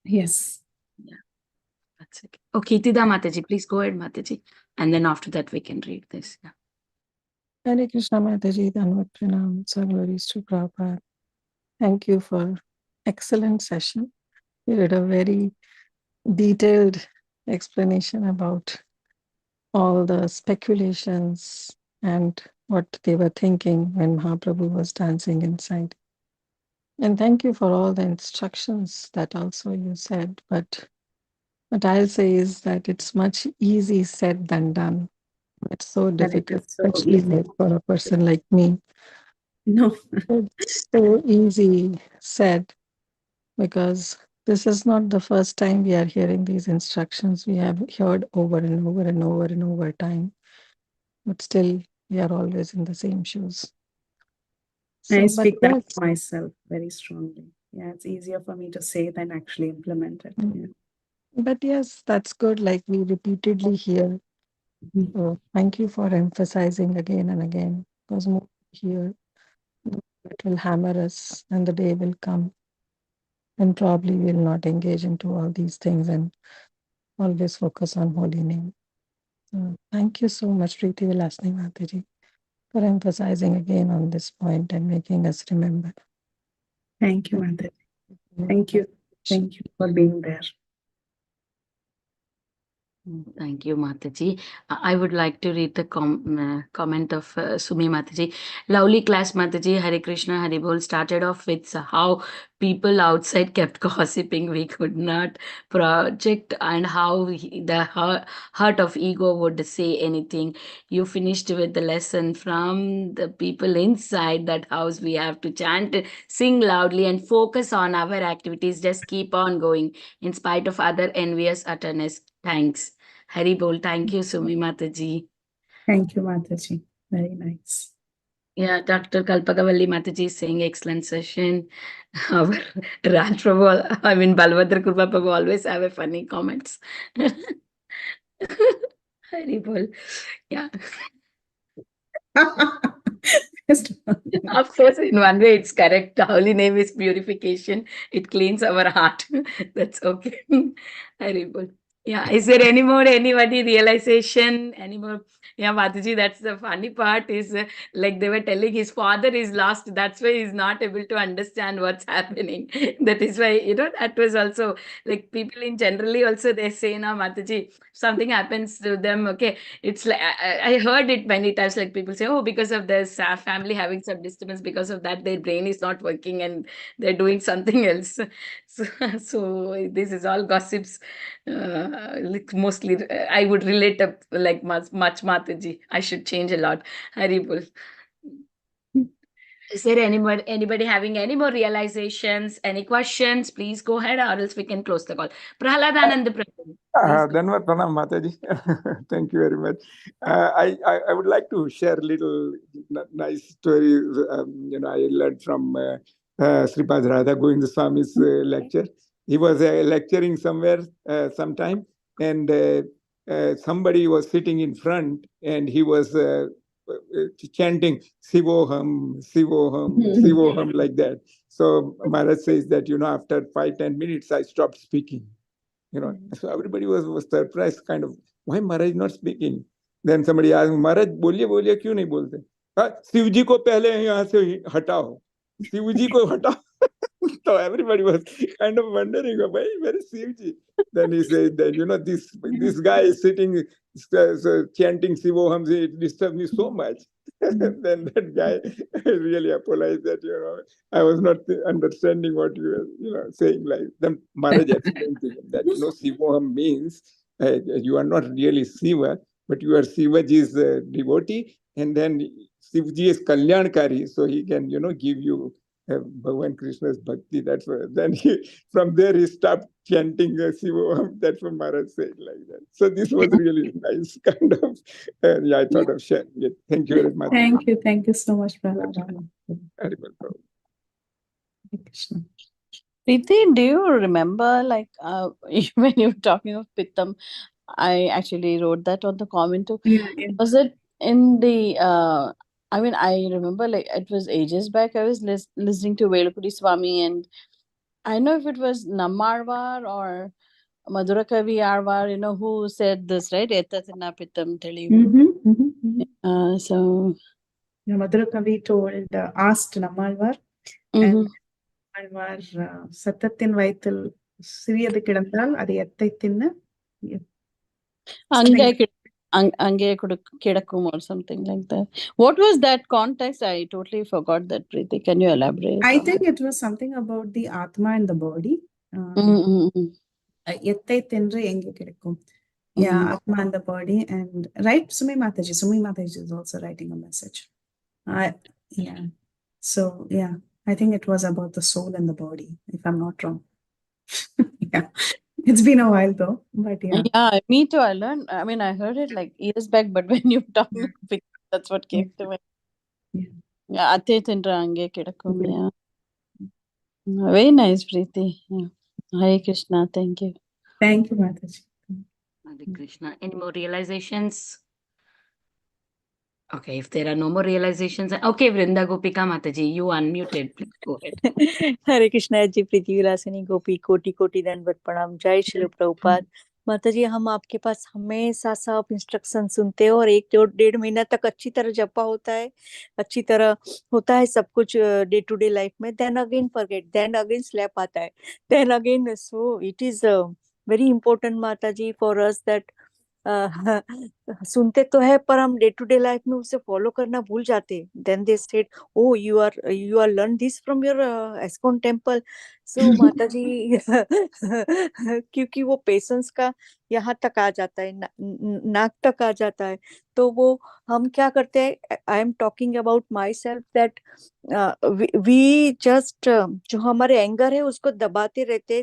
Yes. Yeah, that's it. Okay, Tida Mataji, please go ahead, Mataji. And then after that, we can read this. Yeah. Hare Krishna Mataji, Dhanvat Pranam, glories to Prabhupada. Thank you for excellent session. You did a very detailed explanation about all the speculations and what they were thinking when Mahaprabhu was dancing inside. And thank you for all the instructions that also you said. But what I'll say is that it's much easy said than done. It's so difficult, especially for a person like me. No. It's so easy said because this is not the first time we are hearing these instructions. We have heard over and over and over and over time. But still, we are always in the same shoes. I speak that for myself very strongly. Yeah, it's easier for me to say than actually implement it. Yeah. But yes, that's good. Like we repeatedly hear. So thank you for emphasizing again and again. Because more here, it will hammer us, and the day will come, and probably we'll not engage into all these things and always focus on holy name. So thank you so much, Preethi Vilasini Mataji, for emphasizing again on this point and making us remember. Thank you, Mataji. Thank you. Thank you for being there. Thank you, Mataji. I would like to read the comment of Sumi Mataji. Lovely class, Mataji. Hare Krishna, Hare Bol started off with how people outside kept gossiping. We could not project, and how the heart of ego would say anything. You finished with the lesson from the people inside that house. We have to chant, sing loudly, and focus on our activities. Just keep on going in spite of other envious utterness. Thanks. Hari Bol. Thank you, Sumi Mataji. Thank you, Mataji. Very nice. Yeah, Dr. Kalpagavalli Mataji is saying excellent session. Our Raj Prabhu, I mean Balbhadra Krupa Prabhu always have a funny comments. Hari Bol. Yeah. Of course, in one way it's correct. The holy name is purification. It cleans our heart. That's okay. Hari Bol. Yeah. Is there anybody realization? Any more? Yeah, Mataji, that's the funny part is like they were telling his father is lost. That's why he's not able to understand what's happening. That is why, that was also like people in generally also they say, now, Mataji, something happens to them. Okay. It's like, I heard it many times, like people say, oh, because of this family having some disturbance, because of that, their brain is not working and they're doing something else. So this is all gossips. Like mostly I would relate up like much Mataji. I should change a lot. Haribol. Is there anybody having any more realizations, any questions? Please go ahead, or else we can close the call. Prahladanand Prabhu. Dhanvat Pranam Mataji. Thank you very much. I would like to share a little nice story. I learned from Sripad Radha Govinda Swami's lecture. He was lecturing somewhere sometime, and somebody was sitting in front, and he was chanting Sivoham, Sivoham, Sivoham like that. So Maharaj says that, after 5-10 minutes, I stopped speaking. So everybody was surprised, kind of, why Maharaj not speaking? Then somebody asked, Maharaj, बोलिए क्यों नहीं बोलते? शिव जी को पहले यहाँ से हटाओ, शिव जी को हटाओ. So everybody was kind of wondering, where is Shivji? Then he said that, this guy is sitting chanting Sivoham, it disturbed me so much. Then that guy really apologized that, I was not understanding what you were, saying. Like, then Maharaj explained to him that, Sivoham means you are not really Siva, but you are Shivaji's devotee, and then Shivji is Kalyankari, so he can, give you Bhagavan Krishna's bhakti. That's why. Then from there he stopped chanting Sivoham. That's what Maharaj said like that. So this was really nice kind of. I thought of sharing it. Thank you very much. Thank you so much, Prahlad. Very well, Prabhu. Krishna. Preeti, do you remember, like, when you were talking of Pittam, I actually wrote that on the comment too. Yeah. Was it in the, I remember, like, it was ages back, I was listening to Velapudi Swami, and I know if it was Nammarvar or Madura Kavi Arvar, who said this, right? Ettathina Pittam Teliyu. So, Madura Kavi told, asked Nammalvar, and Nammalvar, Satathin Vaitil, Siriyadu Kidandal, Adi Ettai Thinna. Ange Kidakum or something like that. What was that context? I totally forgot that, Preeti. Can you elaborate? I think it was something about the Atma and the body. Ettai Thinra Enge Kidakum. Yeah, Atma and the body. And right, Sumi Mataji is also writing a message. Yeah. So, yeah, I think it was about the soul and the body, if I'm not wrong. Yeah. It's been a while though, but yeah. Yeah, me too. I heard it like years back, but when you talked, that's what came to me. Yeah, Ate Tindra Ange Kidakum. Yeah. Very nice, Preeti. Yeah. Hare Krishna. Thank you. Thank you, Mataji. Hare Krishna. Any more realizations? Okay, if there are no more realizations, okay, Vrinda Gopika Mataji, you unmuted. Please go ahead. Hare Krishna, HG Preethi Vilasini, गोपी कोटि कोटि दंडवत प्रणाम। जय श्री प्रभुपाद। माता जी, हम आपके पास हमेशा सब इंस्ट्रक्शन सुनते हो और 1-1.5 महीना तक अच्छी तरह जपा होता है, अच्छी तरह होता है सब कुछ डे टू डे लाइफ में। Then again forget, then again slap आता है, then again. So it is very important mata ji for us that सुनते तो है पर हम डे टू डे लाइफ में उसे फॉलो करना भूल जाते। Then they said, O you are learn this from your ISKCON temple. So माता जी क्योंकि वो पेशेंस का यहाँ तक आ जाता है, नाक तक आ जाता है, तो वो हम क्या करते हैं, I am talking about myself that we just जो हमारे एंगर है उसको दबाते रहते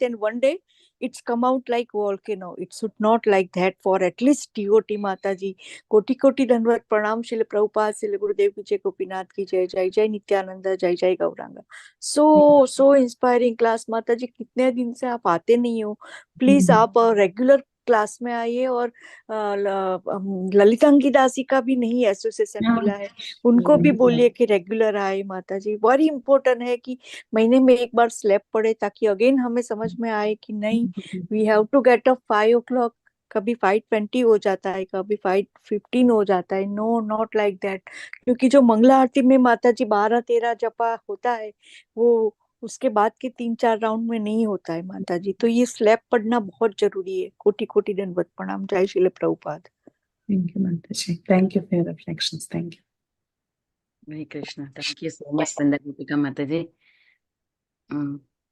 and one day it's come out like volcano. It should not like that for at least devotee Mataji. कोटि कोटि दंडवत प्रणाम। श्रील प्रभुपाद, श्रील गुरुदेव की जय, गोपीनाथ की जय, जय जय नित्यानंद, जय जय गौरांगा। सो इंस्पायरिंग क्लास माताजी। कितने दिन से आप आते नहीं हो, प्लीज आप रेगुलर क्लास में आइए। और ललितांगी दासी का भी नहीं एसोसिएशन मिला है, उनको भी बोलिए कि रेगुलर आए माता जी। वेरी इंपॉर्टेंट है कि महीने में एक बार स्लैब पड़े, ताकि अगेन हमें समझ में आए कि नहीं, we have to get up 5 o'clock। कभी 5:20 हो जाता है, कभी 5:15 हो जाता है। No, not like that. क्योंकि जो मंगला आरती में माता जी 12-13 जपा होता है, वो उसके बाद के 3-4 राउंड में नहीं होता है माता जी। तो ये स्लैब पढ़ना बहुत जरूरी है। कोटि कोटि दंडवत प्रणाम। जय Srila Prabhupada. Thank you, Mataji. Thank you for your reflections. Thank you. Hare Krishna. Thank you so much, Vrinda Gopika Mataji.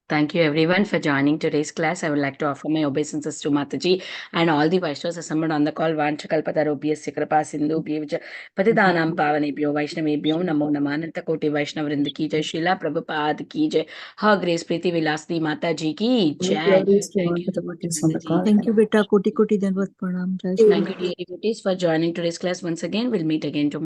Thank you everyone for joining today's class. I would like to offer my obeisances to Mataji and all the Vaishnavas assembled on the call. Vanchakalpatarobhyasya kripa sindhubhyo patidanam pavanebhyo Vaishnavebhyo namo namah। Ananta koti Vaishnav vrinda ki jai, Srila Prabhupada ki jai, Her Grace Preethi Vilasini Mataji ki jai। Thank you beta, कोटि कोटि दंडवत प्रणाम। जय Shri Thank you dear devotees for joining today's class once again. We'll meet again tomorrow.